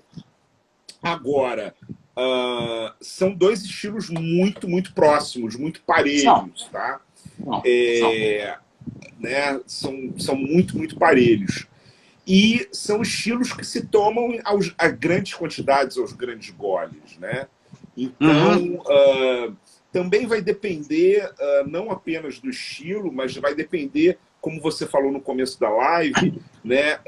são dois estilos muito, muito próximos, muito parelhos, tá? Né? São muito, muito parelhos. E são estilos que se tomam a grandes quantidades, aos grandes goles, né? Então, também vai depender não apenas do estilo, mas vai depender, como você falou no começo da live, né?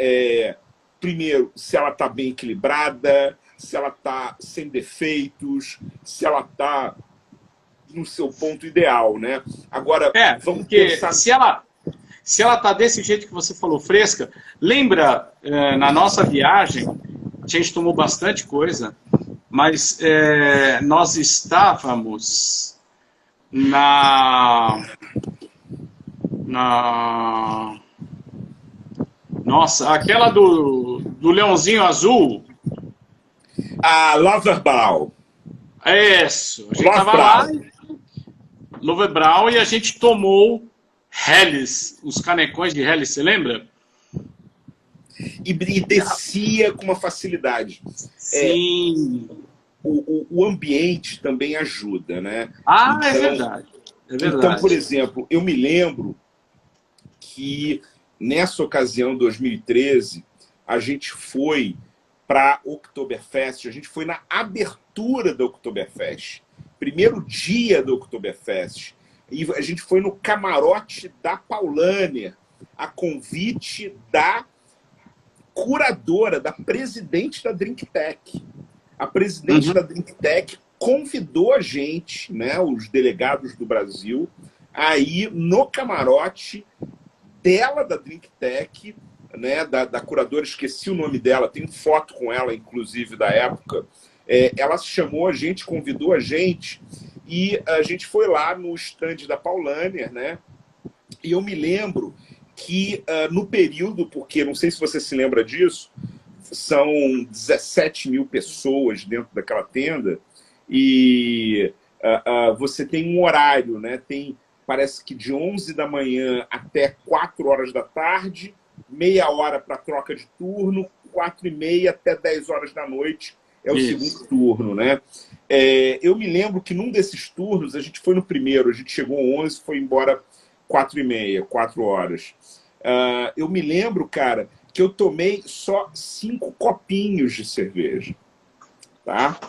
Primeiro, se ela está bem equilibrada, se ela está sem defeitos, se ela está no seu ponto ideal, né? Agora, vamos pensar... Se ela está desse jeito que você falou, fresca, lembra, na nossa viagem, a gente tomou bastante coisa, mas nós estávamos nossa, aquela do leãozinho azul. A Loverbräu. É isso. A gente estava lá, Loverbräu, e a gente tomou Helles, os canecões de Helles, você lembra? E descia com uma facilidade. Sim. O ambiente também ajuda, né? Então, é verdade. É verdade. Então, por exemplo, eu me lembro que nessa ocasião, 2013, a gente foi para Oktoberfest, a gente foi na abertura da Oktoberfest, primeiro dia da Oktoberfest, e a gente foi no camarote da Paulaner, a convite da curadora, da presidente da DrinkTech. A presidente da DrinkTech convidou a gente, né, os delegados do Brasil, a ir no camarote dela, da DrinkTech, né, da curadora, esqueci o nome dela, tem foto com ela, inclusive, da época. Ela chamou a gente, convidou a gente, e a gente foi lá no stand da Paulaner, né? E eu me lembro que no período, porque não sei se você se lembra disso, são 17 mil pessoas dentro daquela tenda, e você tem um horário, né? Parece que de 11 da manhã até 4 horas da tarde, meia hora para troca de turno, 4h30 até 10 horas da noite é o segundo turno, né? Eu me lembro que num desses turnos, a gente foi no primeiro, a gente chegou 11, foi embora 4h30, 4 horas. Eu me lembro, cara, que eu tomei só 5 copinhos de cerveja, tá?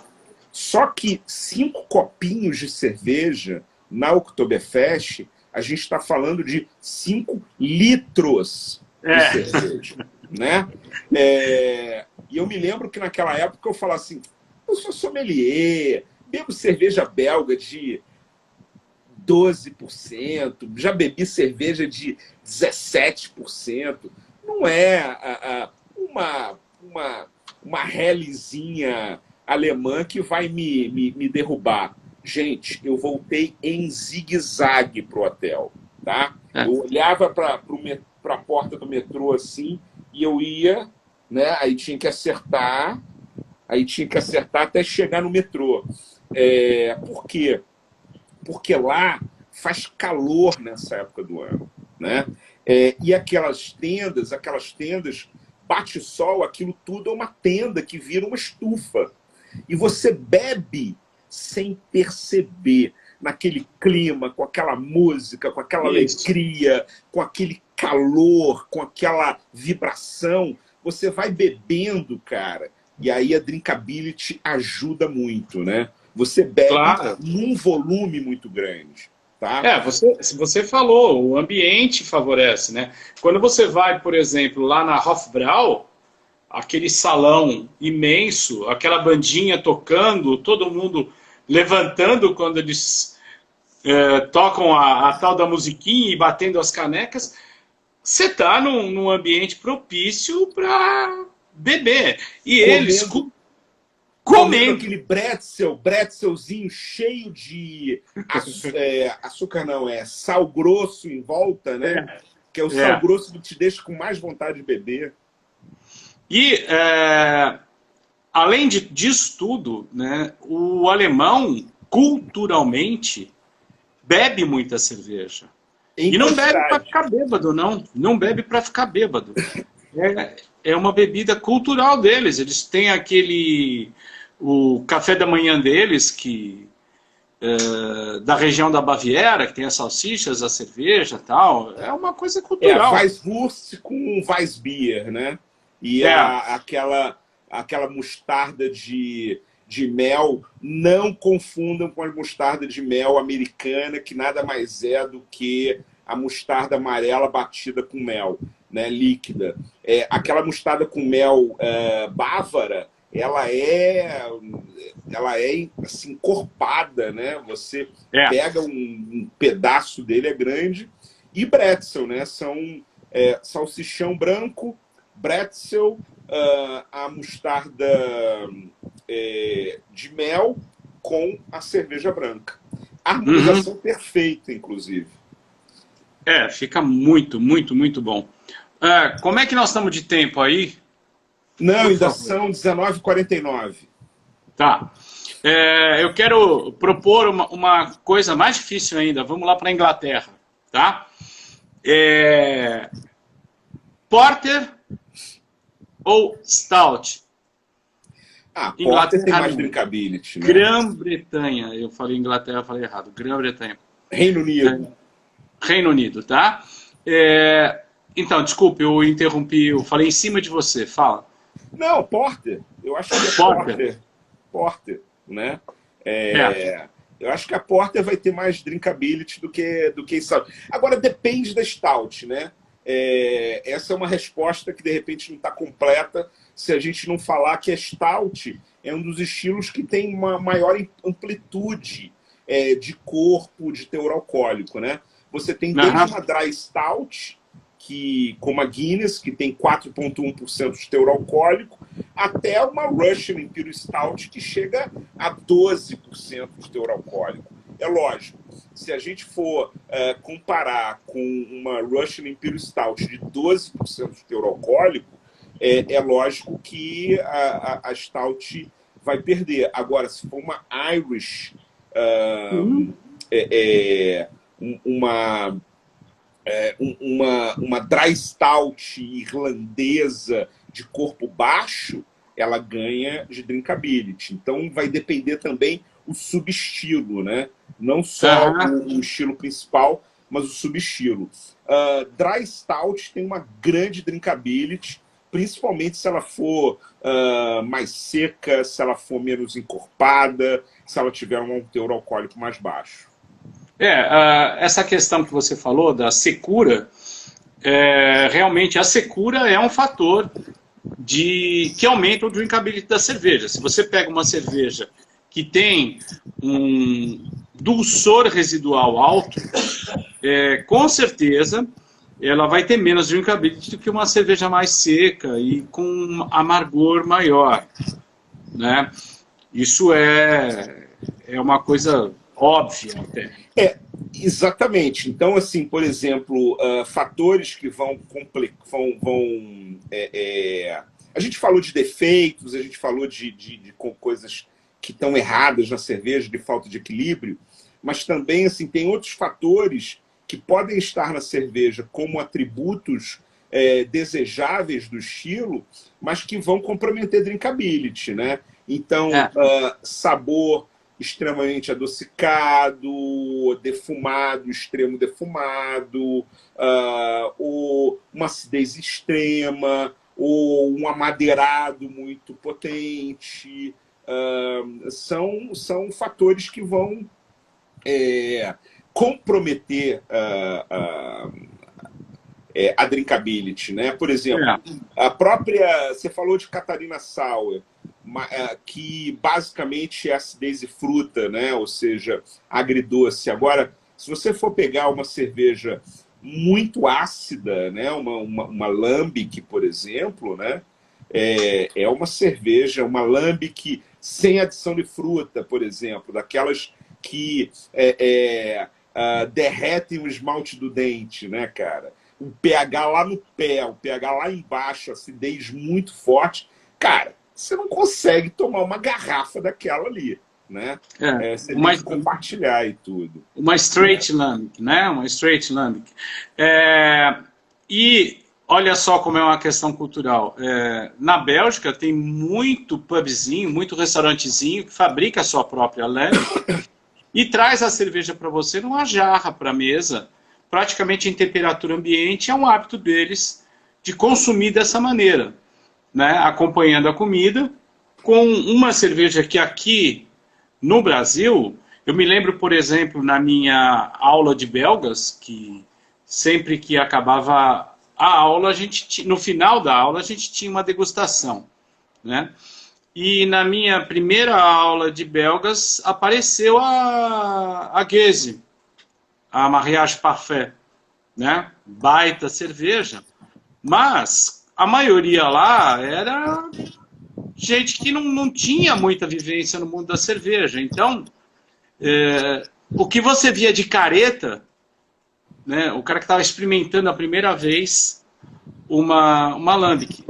Só que 5 copinhos de cerveja na Oktoberfest, a gente está falando de 5 litros de cerveja, né? E eu me lembro que naquela época eu falava assim, eu sou sommelier, bebo cerveja belga de 12%, já bebi cerveja de 17%. Não é uma Hellesinha alemã que vai me derrubar. Gente, eu voltei em zigue-zague pro hotel, tá? Eu olhava para a porta do metrô assim, e eu ia, né? Aí tinha que acertar até chegar no metrô. Por quê? Porque lá faz calor nessa época do ano, né? E aquelas tendas, bate sol, aquilo tudo é uma tenda que vira uma estufa. E você bebe sem perceber, naquele clima, com aquela música, com aquela alegria, com aquele calor, com aquela vibração. Você vai bebendo, cara, e aí a drinkability ajuda muito, né? Você bebe num volume muito grande. Tá? Você falou, o ambiente favorece, né? Quando você vai, por exemplo, lá na Hofbrau, aquele salão imenso, aquela bandinha tocando, todo mundo levantando quando eles tocam a tal da musiquinha e batendo as canecas, você está num ambiente propício para beber. E eles comendo aquele bretzelzinho cheio de açúcar, não, sal grosso em volta, né? Que é o sal grosso que te deixa com mais vontade de beber. E, além disso tudo, né, o alemão, culturalmente, bebe muita cerveja. E não bebe para ficar bêbado, não. Não bebe para ficar bêbado. É uma bebida cultural deles. Eles têm o café da manhã deles, da região da Baviera, que tem as salsichas, a cerveja e tal. É uma coisa cultural. Weisswurst com Weissbier, né? E aquela mostarda de mel, não confundam com a mostarda de mel americana, que nada mais é do que a mostarda amarela batida com mel, né, líquida. Aquela mostarda com mel bávara, ela é assim, encorpada, né? Você pega um pedaço dele, é grande, e bretzel, né? São salsichão branco, bretzel, a mostarda de mel com a cerveja branca. Harmonização perfeita, inclusive. Fica muito, muito, muito bom. Como é que nós estamos de tempo aí? Não, ainda são 19h49. Tá. Eu quero propor uma coisa mais difícil ainda. Vamos lá para a Inglaterra, tá? Porter ou Stout? Porter tem mais drinkability, né? Grã-Bretanha. Eu falei Inglaterra, eu falei errado. Grã-Bretanha. Reino Unido. Reino Unido, tá? Então, desculpe, eu interrompi, eu falei em cima de você. Fala. Não, Porter. Eu acho que é Porter, né? Eu acho que a Porter vai ter mais drinkability do que Stout. Agora, depende da Stout, né? Essa é uma resposta que, de repente, não está completa se a gente não falar que a Stout é um dos estilos que tem uma maior amplitude de corpo, de teor alcoólico, né? Você tem desde uma Dry Stout, como a Guinness, que tem 4,1% de teor alcoólico, até uma Russian Imperial Stout, que chega a 12% de teor alcoólico. É lógico, se a gente for comparar com uma Russian Imperial Stout de 12% de teor alcoólico, é lógico que a Stout vai perder. Agora, se for uma Irish, uma Dry Stout irlandesa de corpo baixo, ela ganha de drinkability. Então vai depender também o subestilo, né? Não só o estilo principal, mas o subestilo. Dry Stout tem uma grande drinkability, principalmente se ela for mais seca, se ela for menos encorpada, se ela tiver um teor alcoólico mais baixo. Essa questão que você falou da secura, realmente a secura é um fator que aumenta o drinkability da cerveja. Se você pega uma cerveja que tem um dulçor residual alto, com certeza ela vai ter menos drinkability do que uma cerveja mais seca e com um amargor maior, né? Isso é uma coisa óbvia até. Exatamente. Então, assim, por exemplo, fatores que vão a gente falou de defeitos, a gente falou de coisas que estão erradas na cerveja, de falta de equilíbrio, mas também assim, tem outros fatores que podem estar na cerveja como atributos desejáveis do estilo, mas que vão comprometer drinkability, né? Então, sabor extremamente adocicado, defumado, extremo defumado, ou uma acidez extrema, ou um amadeirado muito potente. São fatores que vão comprometer a drinkability, né? Por exemplo, a própria... Você falou de Catarina Sour, que basicamente é acidez e fruta, né? Ou seja, agridoce. Agora, Se você for pegar uma cerveja muito ácida, né, uma lambic, por exemplo, né, é uma cerveja, uma lambic sem adição de fruta, por exemplo, daquelas que derretem o esmalte do dente, né, cara? O pH lá no pé, o pH lá embaixo, acidez muito forte. Cara, você não consegue tomar uma garrafa daquela ali, né? Você tem que compartilhar e tudo. Uma straight lambic, né? Uma straight lambic. E olha só como é uma questão cultural. Na Bélgica tem muito pubzinho, muito restaurantezinho que fabrica a sua própria lambic e traz a cerveja para você numa jarra para a mesa, praticamente em temperatura ambiente. É um hábito deles de consumir dessa maneira, né? Acompanhando a comida, com uma cerveja que aqui no Brasil, eu me lembro, por exemplo, na minha aula de belgas, que sempre que acabava a aula, no final da aula, a gente tinha uma degustação, né? E na minha primeira aula de belgas apareceu a Gueuze, a Mariage Parfait, né? Baita cerveja. Mas a maioria lá era gente que não tinha muita vivência no mundo da cerveja. Então, o que você via de careta, né? O cara que estava experimentando a primeira vez uma lambic,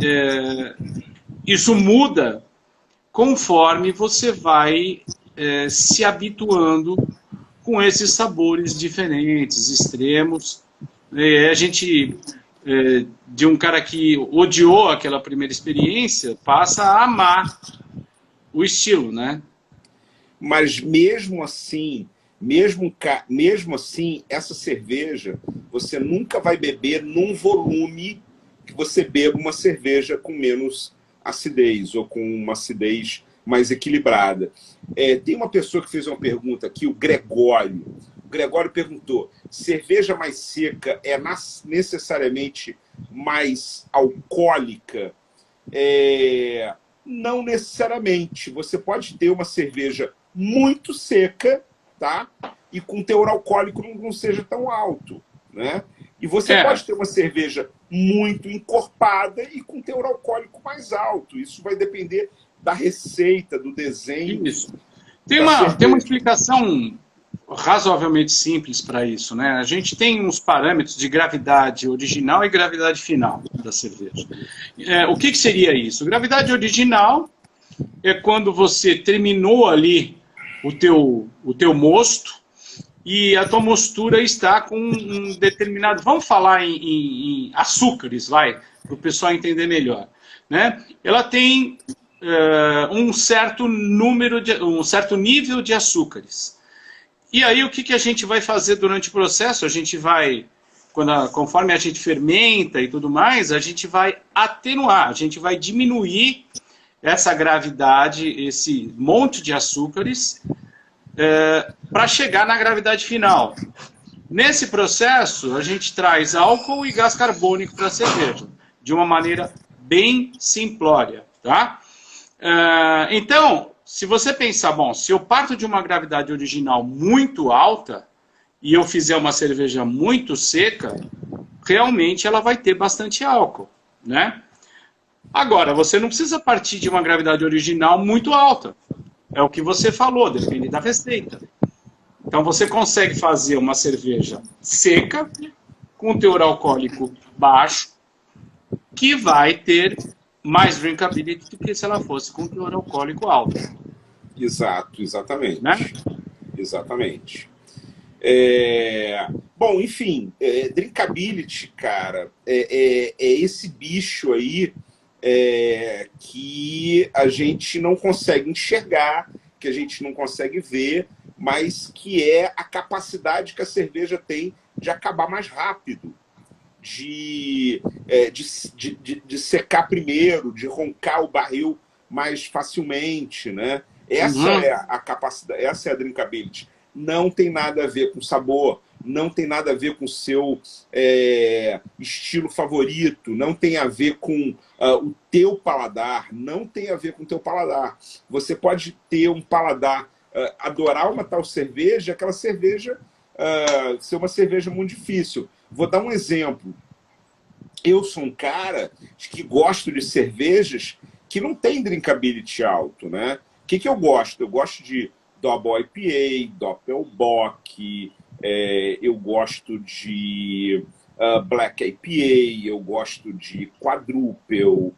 isso muda conforme você vai se habituando com esses sabores diferentes, extremos. A gente, de um cara que odiou aquela primeira experiência, passa a amar o estilo, né? Mas mesmo assim, mesmo assim, essa cerveja, você nunca vai beber num volume que você beba uma cerveja com menos acidez, ou com uma acidez mais equilibrada. Tem uma pessoa que fez uma pergunta aqui, o Gregório. O Gregório perguntou, cerveja mais seca é necessariamente mais alcoólica? Não necessariamente. Você pode ter uma cerveja muito seca, tá? E com teor alcoólico não seja tão alto, né? E você pode ter uma cerveja muito encorpada e com teor alcoólico mais alto. Isso vai depender da receita, do desenho. Isso. Tem uma explicação razoavelmente simples para isso, né? A gente tem uns parâmetros de gravidade original e gravidade final da cerveja. O que seria isso? Gravidade original é quando você terminou ali o teu mosto e a tua mostura está com um determinado... Vamos falar em açúcares, vai, para o pessoal entender melhor, né? Ela tem um certo nível de açúcares. E aí o que a gente vai fazer durante o processo? A gente vai, conforme a gente fermenta e tudo mais, a gente vai atenuar, a gente vai diminuir essa gravidade, esse monte de açúcares, para chegar na gravidade final. Nesse processo, a gente traz álcool e gás carbônico para a cerveja, de uma maneira bem simplória, tá? Então, se você pensar, bom, se eu parto de uma gravidade original muito alta e eu fizer uma cerveja muito seca, realmente ela vai ter bastante álcool, né? Agora, você não precisa partir de uma gravidade original muito alta. É o que você falou, depende da receita. Então você consegue fazer uma cerveja seca, com teor alcoólico baixo, que vai ter mais drinkability do que se ela fosse com teor alcoólico alto. Exato, exatamente. Né? Exatamente. Bom, enfim, drinkability, cara, é esse bicho aí que a gente não consegue enxergar, que a gente não consegue ver, mas que é a capacidade que a cerveja tem de acabar mais rápido, de secar primeiro, de roncar o barril mais facilmente, né? Essa é a capacidade, essa é a drinkability. Não tem nada a ver com sabor, não tem nada a ver com o seu estilo favorito, não tem a ver com o teu paladar, não tem a ver com o teu paladar. Você pode ter um paladar, adorar uma tal cerveja, aquela cerveja ser uma cerveja muito difícil. Vou dar um exemplo. Eu sou um cara que gosto de cervejas que não tem drinkability alto, né? O que eu gosto? Eu gosto de Double IPA, Doppelbock, eu gosto de Black IPA, eu gosto de Quadruple,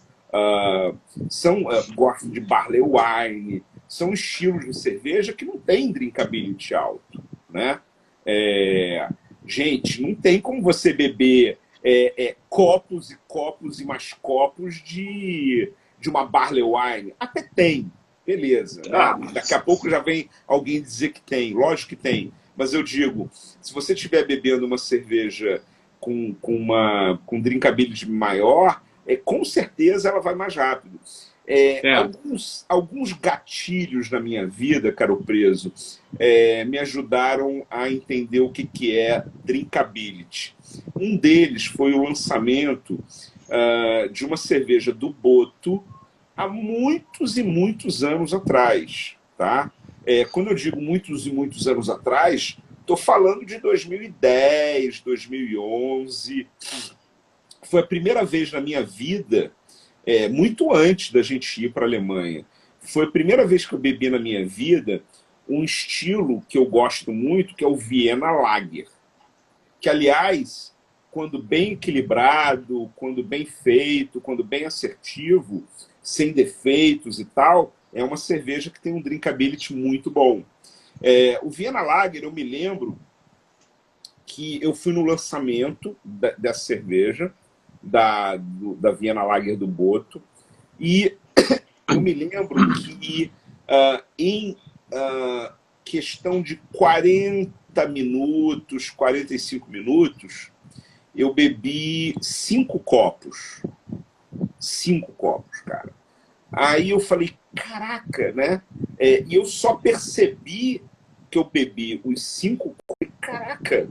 gosto de Barley Wine. São estilos de cerveja que não tem drinkability alto, né? Gente, não tem como você beber copos e copos e mais copos de uma Barley Wine. Até tem, beleza. Né? Daqui a pouco já vem alguém dizer que tem. Lógico que tem. Mas eu digo, se você estiver bebendo uma cerveja com drinkability maior, com certeza ela vai mais rápido. Alguns gatilhos na minha vida, caro preso, me ajudaram a entender o que é drinkability. Um deles foi o lançamento de uma cerveja do Boto há muitos e muitos anos atrás. Tá? Quando eu digo muitos e muitos anos atrás, estou falando de 2010, 2011. Foi a primeira vez na minha vida, muito antes da gente ir para a Alemanha, foi a primeira vez que eu bebi na minha vida um estilo que eu gosto muito, que é o Vienna Lager. Que, aliás, quando bem equilibrado, quando bem feito, quando bem assertivo, sem defeitos e tal, é uma cerveja que tem um drinkability muito bom. O Vienna Lager, eu me lembro que eu fui no lançamento dessa cerveja, da Vienna Lager do Boto, e eu me lembro que em questão de 40 minutos, 45 minutos, eu bebi 5 copos. 5 copos, cara. Aí eu falei, caraca, né? E eu só percebi que eu bebi os 5 copos. Caraca,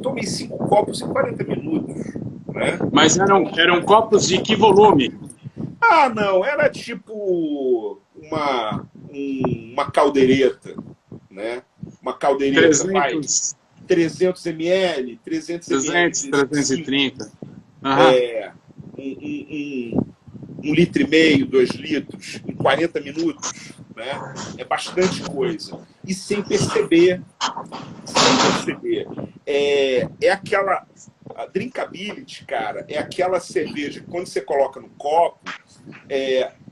tomei 5 copos em 40 minutos. Né? Mas eram copos de que volume? Não, era tipo uma caldeireta, né? Uma caldeireta, 300 ml, 300 ml. 330. Um litro e meio, 2 litros, em 40 minutos, né? É bastante coisa. E sem perceber. A drinkability, cara, é aquela cerveja que quando você coloca no copo,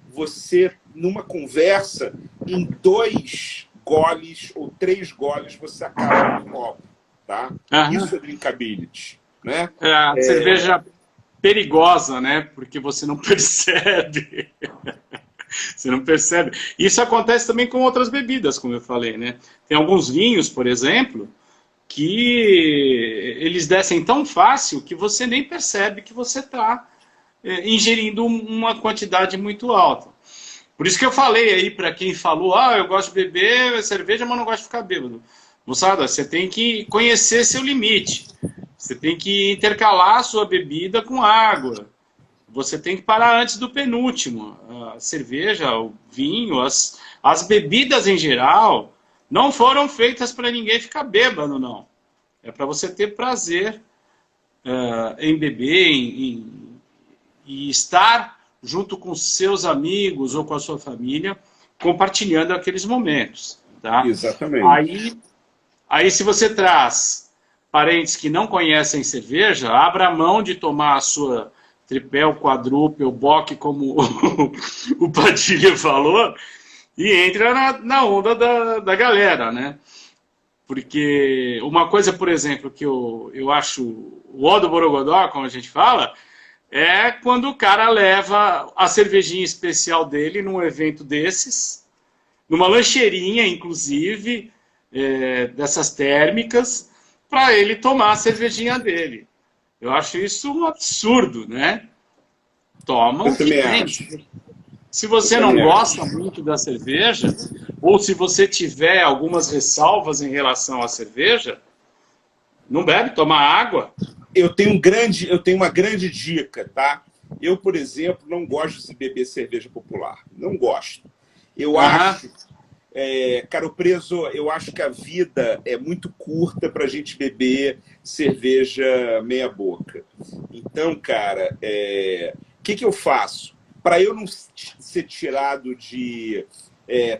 você, numa conversa, em 2 goles ou 3 goles, você acaba no copo, tá? Isso é drinkability, né? Cerveja perigosa, né? Porque você não percebe. Você não percebe. Isso acontece também com outras bebidas, como eu falei, né? Tem alguns vinhos, por exemplo, que eles descem tão fácil que você nem percebe que você está ingerindo uma quantidade muito alta. Por isso que eu falei aí para quem falou, eu gosto de beber cerveja, mas não gosto de ficar bêbado. Moçada, você tem que conhecer seu limite. Você tem que intercalar a sua bebida com água. Você tem que parar antes do penúltimo. A cerveja, o vinho, as bebidas em geral não foram feitas para ninguém ficar bêbado, não. É para você ter prazer em beber, e estar junto com seus amigos ou com a sua família, compartilhando aqueles momentos. Tá? Exatamente. Aí, se você traz parentes que não conhecem cerveja, abra mão de tomar a sua tripel, quadruple, bock, como o Padilha falou, e entra na onda da galera, né? Porque uma coisa, por exemplo, que eu acho o ó do Borogodó, como a gente fala, é quando o cara leva a cervejinha especial dele num evento desses, numa lancheirinha, inclusive, dessas térmicas, para ele tomar a cervejinha dele. Eu acho isso um absurdo, né? Toma o que tem. Se você não gosta muito da cerveja, ou se você tiver algumas ressalvas em relação à cerveja, não bebe, toma água. Eu tenho uma grande dica, tá? Eu, por exemplo, não gosto de beber cerveja popular. Não gosto. Eu acho Caro Preso, eu acho que a vida é muito curta para a gente beber cerveja meia boca. Então, cara, que eu faço? Para eu não ser tirado de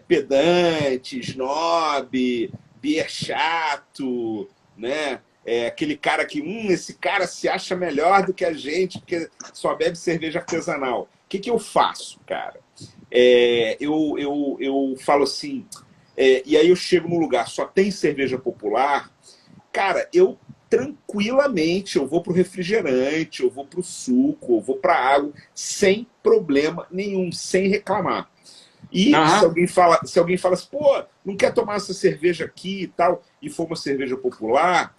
pedante, snob, beer chato, né? Aquele cara que, esse cara se acha melhor do que a gente porque só bebe cerveja artesanal. O que eu faço, cara? Eu falo assim, e aí eu chego num lugar, só tem cerveja popular, cara, eu tranquilamente, eu vou pro refrigerante, eu vou pro suco, eu vou pra água, sem problema nenhum, sem reclamar. E se alguém fala assim, pô, não quer tomar essa cerveja aqui e tal, e for uma cerveja popular,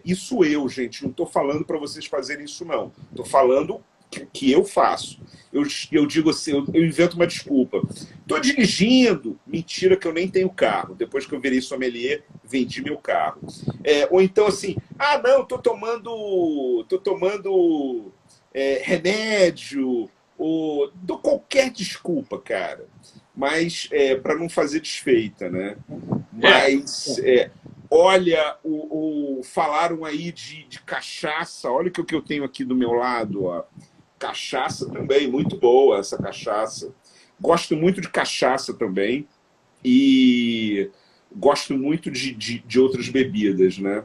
isso gente, não estou falando para vocês fazerem isso não, estou falando que eu faço. Eu digo assim, eu invento uma desculpa. Estou dirigindo, mentira que eu nem tenho carro. Depois que eu virei sommelier, vendi meu carro. Ou então assim, não, estou tomando remédio, ou dou qualquer desculpa, cara. Mas para não fazer desfeita, né? Mas olha, falaram aí de cachaça. Olha o que eu tenho aqui do meu lado, ó. Cachaça também, muito boa essa cachaça. Gosto muito de cachaça também. E gosto muito de outras bebidas, né?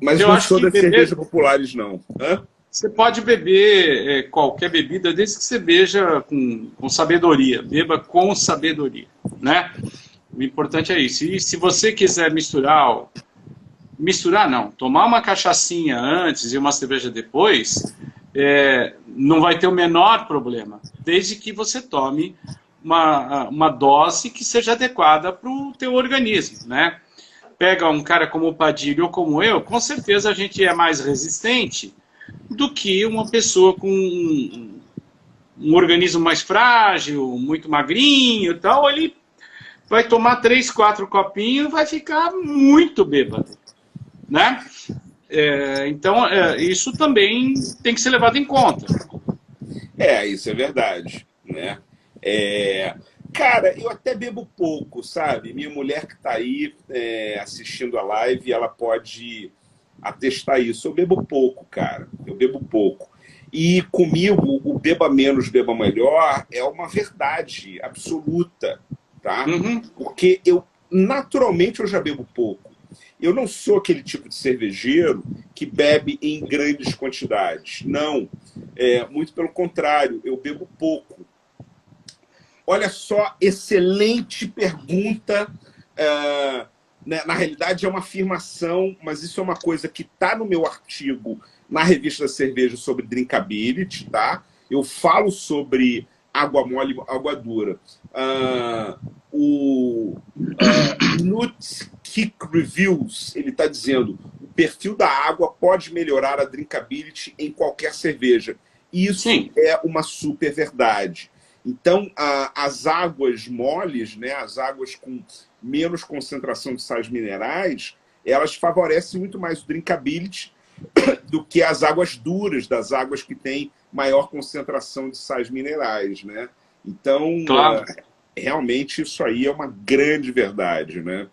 Mas eu não sou das cervejas populares, não. Você pode beber qualquer bebida, desde que você beija com sabedoria. Beba com sabedoria, né? O importante é isso. E se você quiser misturar não, tomar uma cachaçinha antes e uma cerveja depois, não vai ter o menor problema, desde que você tome uma dose que seja adequada para o teu organismo, né? Pega um cara como o Padilha ou como eu, com certeza a gente é mais resistente do que uma pessoa com um organismo mais frágil, muito magrinho e tal. Ele vai tomar 3, 4 copinhos e vai ficar muito bêbado, né? Então, isso também tem que ser levado em conta. Isso é verdade, né? Cara, eu até bebo pouco, sabe? Minha mulher que está aí assistindo a live, ela pode atestar isso. Eu bebo pouco, cara. Eu bebo pouco. E comigo, o beba menos, beba melhor é uma verdade absoluta, tá? Porque naturalmente, eu já bebo pouco. Eu não sou aquele tipo de cervejeiro que bebe em grandes quantidades. Não. Muito pelo contrário, eu bebo pouco. Olha só, excelente pergunta. Na realidade, é uma afirmação, mas isso é uma coisa que está no meu artigo na Revista da Cerveja sobre drinkability, tá? Eu falo sobre água mole e água dura. O Nutkick Reviews, ele está dizendo o perfil da água pode melhorar a drinkability em qualquer cerveja. Isso é uma super verdade. Então, as águas moles, né, as águas com menos concentração de sais minerais, elas favorecem muito mais o drinkability do que as águas duras, das águas que têm maior concentração de sais minerais, né? Então, claro, realmente isso aí é uma grande verdade, né?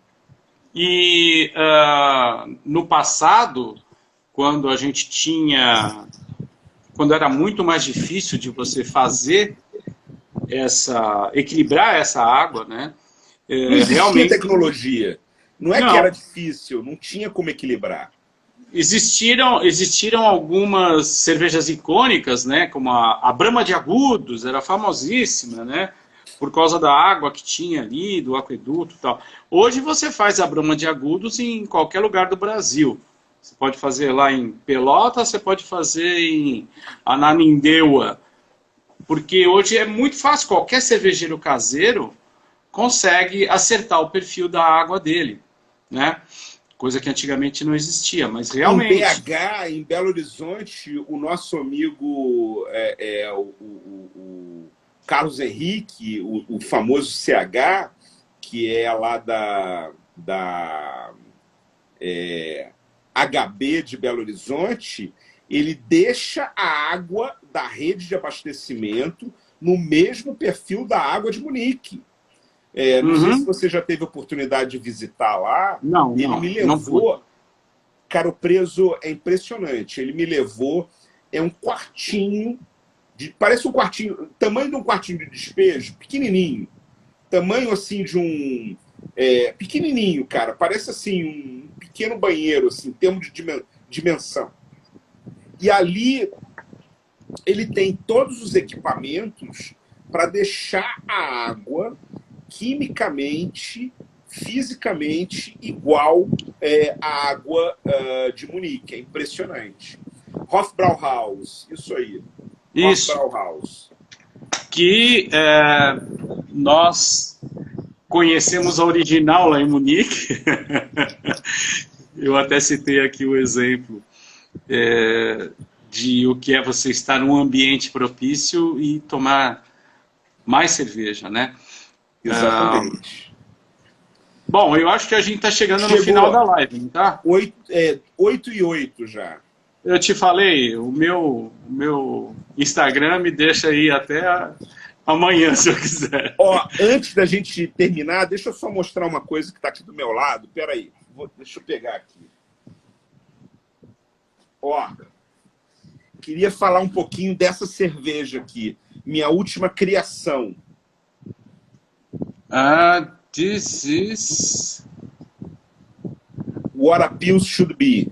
E no passado, quando a gente quando era muito mais difícil de você fazer equilibrar essa água, né? Não existia realmente tecnologia. Não é que era difícil, não tinha como equilibrar. Existiram algumas cervejas icônicas, né? Como a Brahma de Agudos, era famosíssima, né? Por causa da água que tinha ali, do aqueduto e tal. Hoje você faz a Brahma de Agudos em qualquer lugar do Brasil. Você pode fazer lá em Pelotas, você pode fazer em Ananindeua. Porque hoje é muito fácil, qualquer cervejeiro caseiro consegue acertar o perfil da água dele, né? Coisa que antigamente não existia, mas realmente... Em BH, em Belo Horizonte, o nosso amigo o Carlos Henrique, o famoso CH, que é lá da HB de Belo Horizonte, ele deixa a água da rede de abastecimento no mesmo perfil da água de Munique. Não sei se você já teve oportunidade de visitar lá. Não, ele não, me não fui. levou. Cara, o preso é impressionante. Ele me levou. É um quartinho. Parece um quartinho. Tamanho de um quartinho de despejo, pequenininho. Tamanho assim de um. Pequenininho, cara. Parece assim um pequeno banheiro, assim, em termos de dimensão. E ali ele tem todos os equipamentos para deixar a água quimicamente, fisicamente igual à água de Munique. É impressionante. Hofbrauhaus, isso aí. Isso. Hofbrauhaus. Que nós conhecemos a original lá em Munique. Eu até citei aqui o exemplo de o que é você estar num ambiente propício e tomar mais cerveja, né? Exatamente. Bom, eu acho que a gente está chegando no final da live, não tá? 8h08 já. Eu te falei, o meu Instagram me deixa aí até amanhã, se eu quiser. Antes da gente terminar, deixa eu só mostrar uma coisa que está aqui do meu lado. Peraí, deixa eu pegar aqui. Queria falar um pouquinho dessa cerveja aqui. Minha última criação. This is... What a Pils Should Be.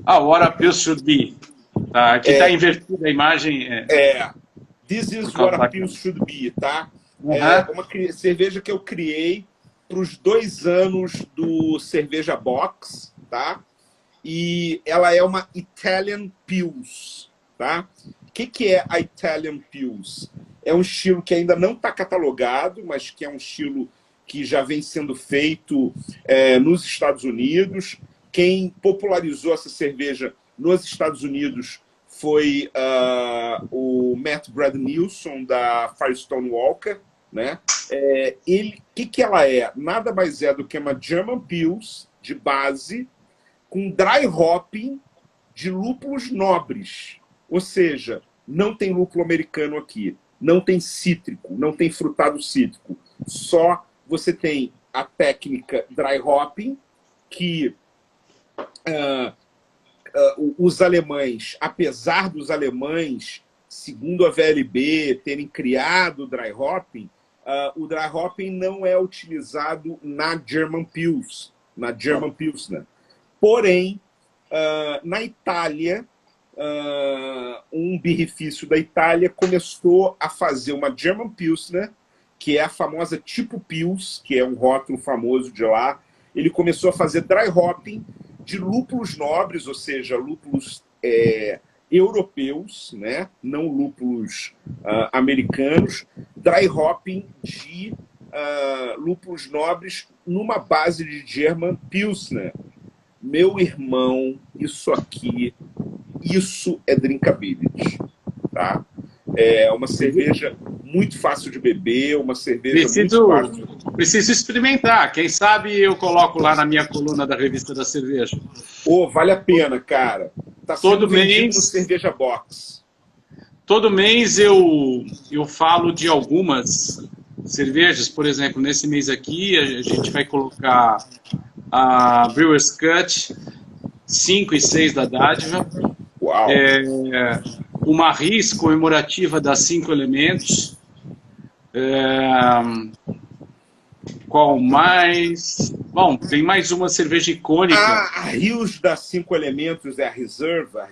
What a Pils Should Be. Tá, aqui está invertida a imagem. This is What a Pils Should Be, tá? É uma cerveja que eu criei para os 2 anos do Cerveja Box, tá? E ela é uma Italian Pils, tá? O que é a Italian Pils? É um estilo que ainda não está catalogado, mas que é um estilo que já vem sendo feito nos Estados Unidos. Quem popularizou essa cerveja nos Estados Unidos foi o Matt Brad Nilsson, da Firestone Walker, né? Que ela é? Nada mais é do que uma German Pils de base com dry hopping de lúpulos nobres. Ou seja, não tem lúpulo americano aqui. Não tem cítrico, não tem frutado cítrico. Só você tem a técnica dry hopping, que os alemães, apesar dos alemães, segundo a VLB, terem criado o dry hopping não é utilizado na German Pils, na German Pilsner. Porém, na Itália, um birrifício da Itália começou a fazer uma German Pilsner, que é a famosa tipo Pils, que é um rótulo famoso de lá. Ele começou a fazer dry hopping de lúpulos nobres, ou seja, lúpulos europeus, né? Não lúpulos americanos, dry hopping de lúpulos nobres numa base de German Pilsner. Meu irmão, isso é drinkability, tá? É uma cerveja muito fácil de beber, uma cerveja muito fácil. Preciso experimentar. Quem sabe eu coloco lá na minha coluna da Revista da Cerveja. Vale a pena, cara. Tá sendo vendido no Cerveja Box. Todo mês eu falo de algumas cervejas. Por exemplo, nesse mês aqui a gente vai colocar a Brewer's Cut 5 e 6 da Dádiva. Uau! Uma RIS comemorativa das 5 elementos. Qual mais? Bom, tem mais uma cerveja icônica. A Rios das 5 elementos é a reserva?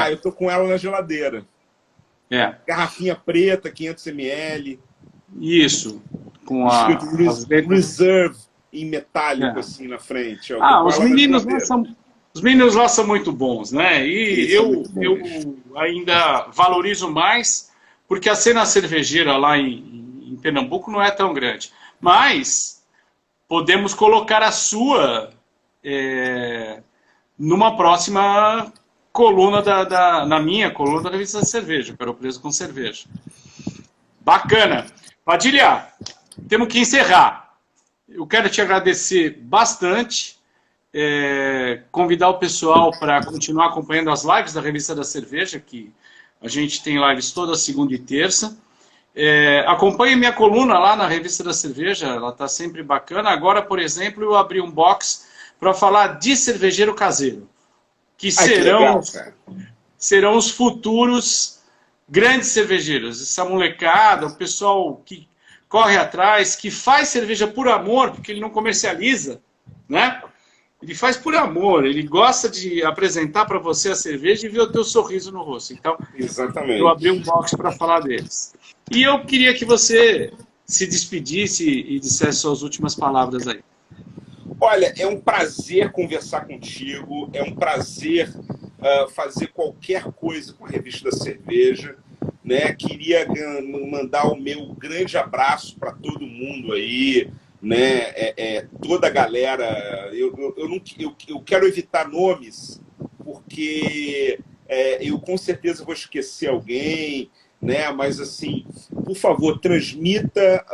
Eu tô com ela na geladeira. Garrafinha preta, 500 ml. Isso. Com a Reserve em metálico assim na frente. Os meninos lá são muito bons, né? E eu ainda valorizo mais, porque a cena cervejeira lá em Pernambuco não é tão grande. Mas podemos colocar a sua numa próxima coluna na minha coluna da Revista da Cerveja, para o Preso com Cerveja. Bacana. Padilha, temos que encerrar. Eu quero te agradecer bastante. Convidar o pessoal para continuar acompanhando as lives da Revista da Cerveja, que a gente tem lives toda segunda e terça. Acompanhe minha coluna lá na Revista da Cerveja, ela está sempre bacana. Agora, por exemplo, eu abri um box para falar de cervejeiro caseiro, que serão os futuros grandes cervejeiros. Essa molecada, o pessoal que corre atrás, que faz cerveja por amor, porque ele não comercializa, né? Ele faz por amor, ele gosta de apresentar para você a cerveja e ver o teu sorriso no rosto. Então, exatamente, eu abri um box para falar deles. E eu queria que você se despedisse e dissesse suas últimas palavras aí. Olha, é um prazer conversar contigo, é um prazer fazer qualquer coisa com a Revista da Cerveja, né? Queria mandar o meu grande abraço para todo mundo aí, né? Toda a galera. Eu quero evitar nomes, porque eu com certeza vou esquecer alguém, né? Mas assim, por favor, transmita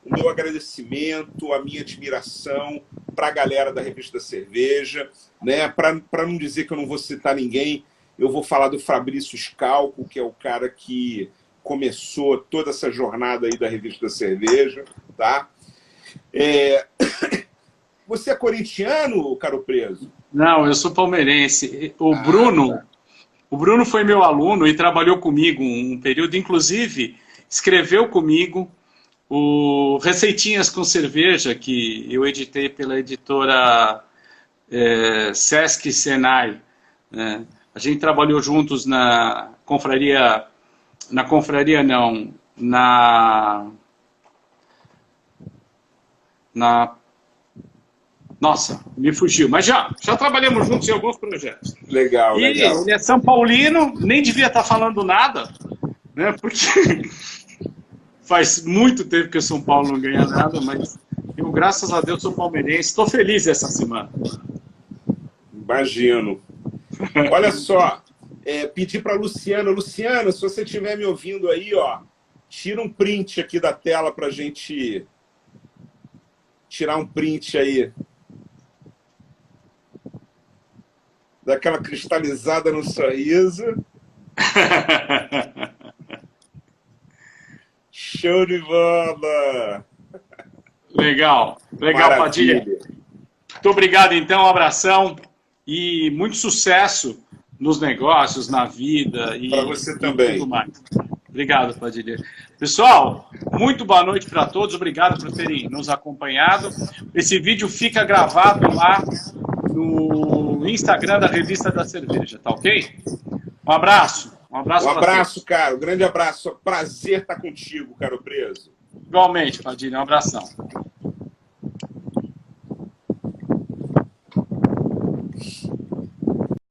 o meu agradecimento, a minha admiração para a galera da Revista da Cerveja, né? Para não dizer que eu não vou citar ninguém, eu vou falar do Fabrício Scalco, que é o cara que começou toda essa jornada aí da Revista da Cerveja, tá? Você é corintiano, Caro Preso? Não, eu sou palmeirense. O Bruno foi meu aluno e trabalhou comigo um período, inclusive escreveu comigo o Receitinhas com Cerveja, que eu editei pela editora Sesc Senai. Né? A gente trabalhou juntos na confraria não, nossa, me fugiu, mas já trabalhamos juntos em alguns projetos. Legal, legal. Ele é São Paulino, nem devia estar falando nada, né? Porque faz muito tempo que o São Paulo não ganha nada, mas eu, graças a Deus, sou palmeirense. Estou feliz essa semana. Imagino. Olha só, pedir para Luciana. Luciana, se você estiver me ouvindo aí, ó, tira um print aqui da tela para a gente tirar um print aí. Daquela cristalizada no sorriso. Show de bola! Legal, Maravilha. Padilha. Muito obrigado, então, um abração e muito sucesso nos negócios, na vida e para você também. Tudo mais. Obrigado, Padilha. Pessoal, muito boa noite para todos. Obrigado por terem nos acompanhado. Esse vídeo fica gravado lá no Instagram da Revista da Cerveja, tá ok? Um abraço. Um abraço, cara. Um grande abraço. Prazer estar contigo, Caro Preso. Igualmente, Padilha. Um abração.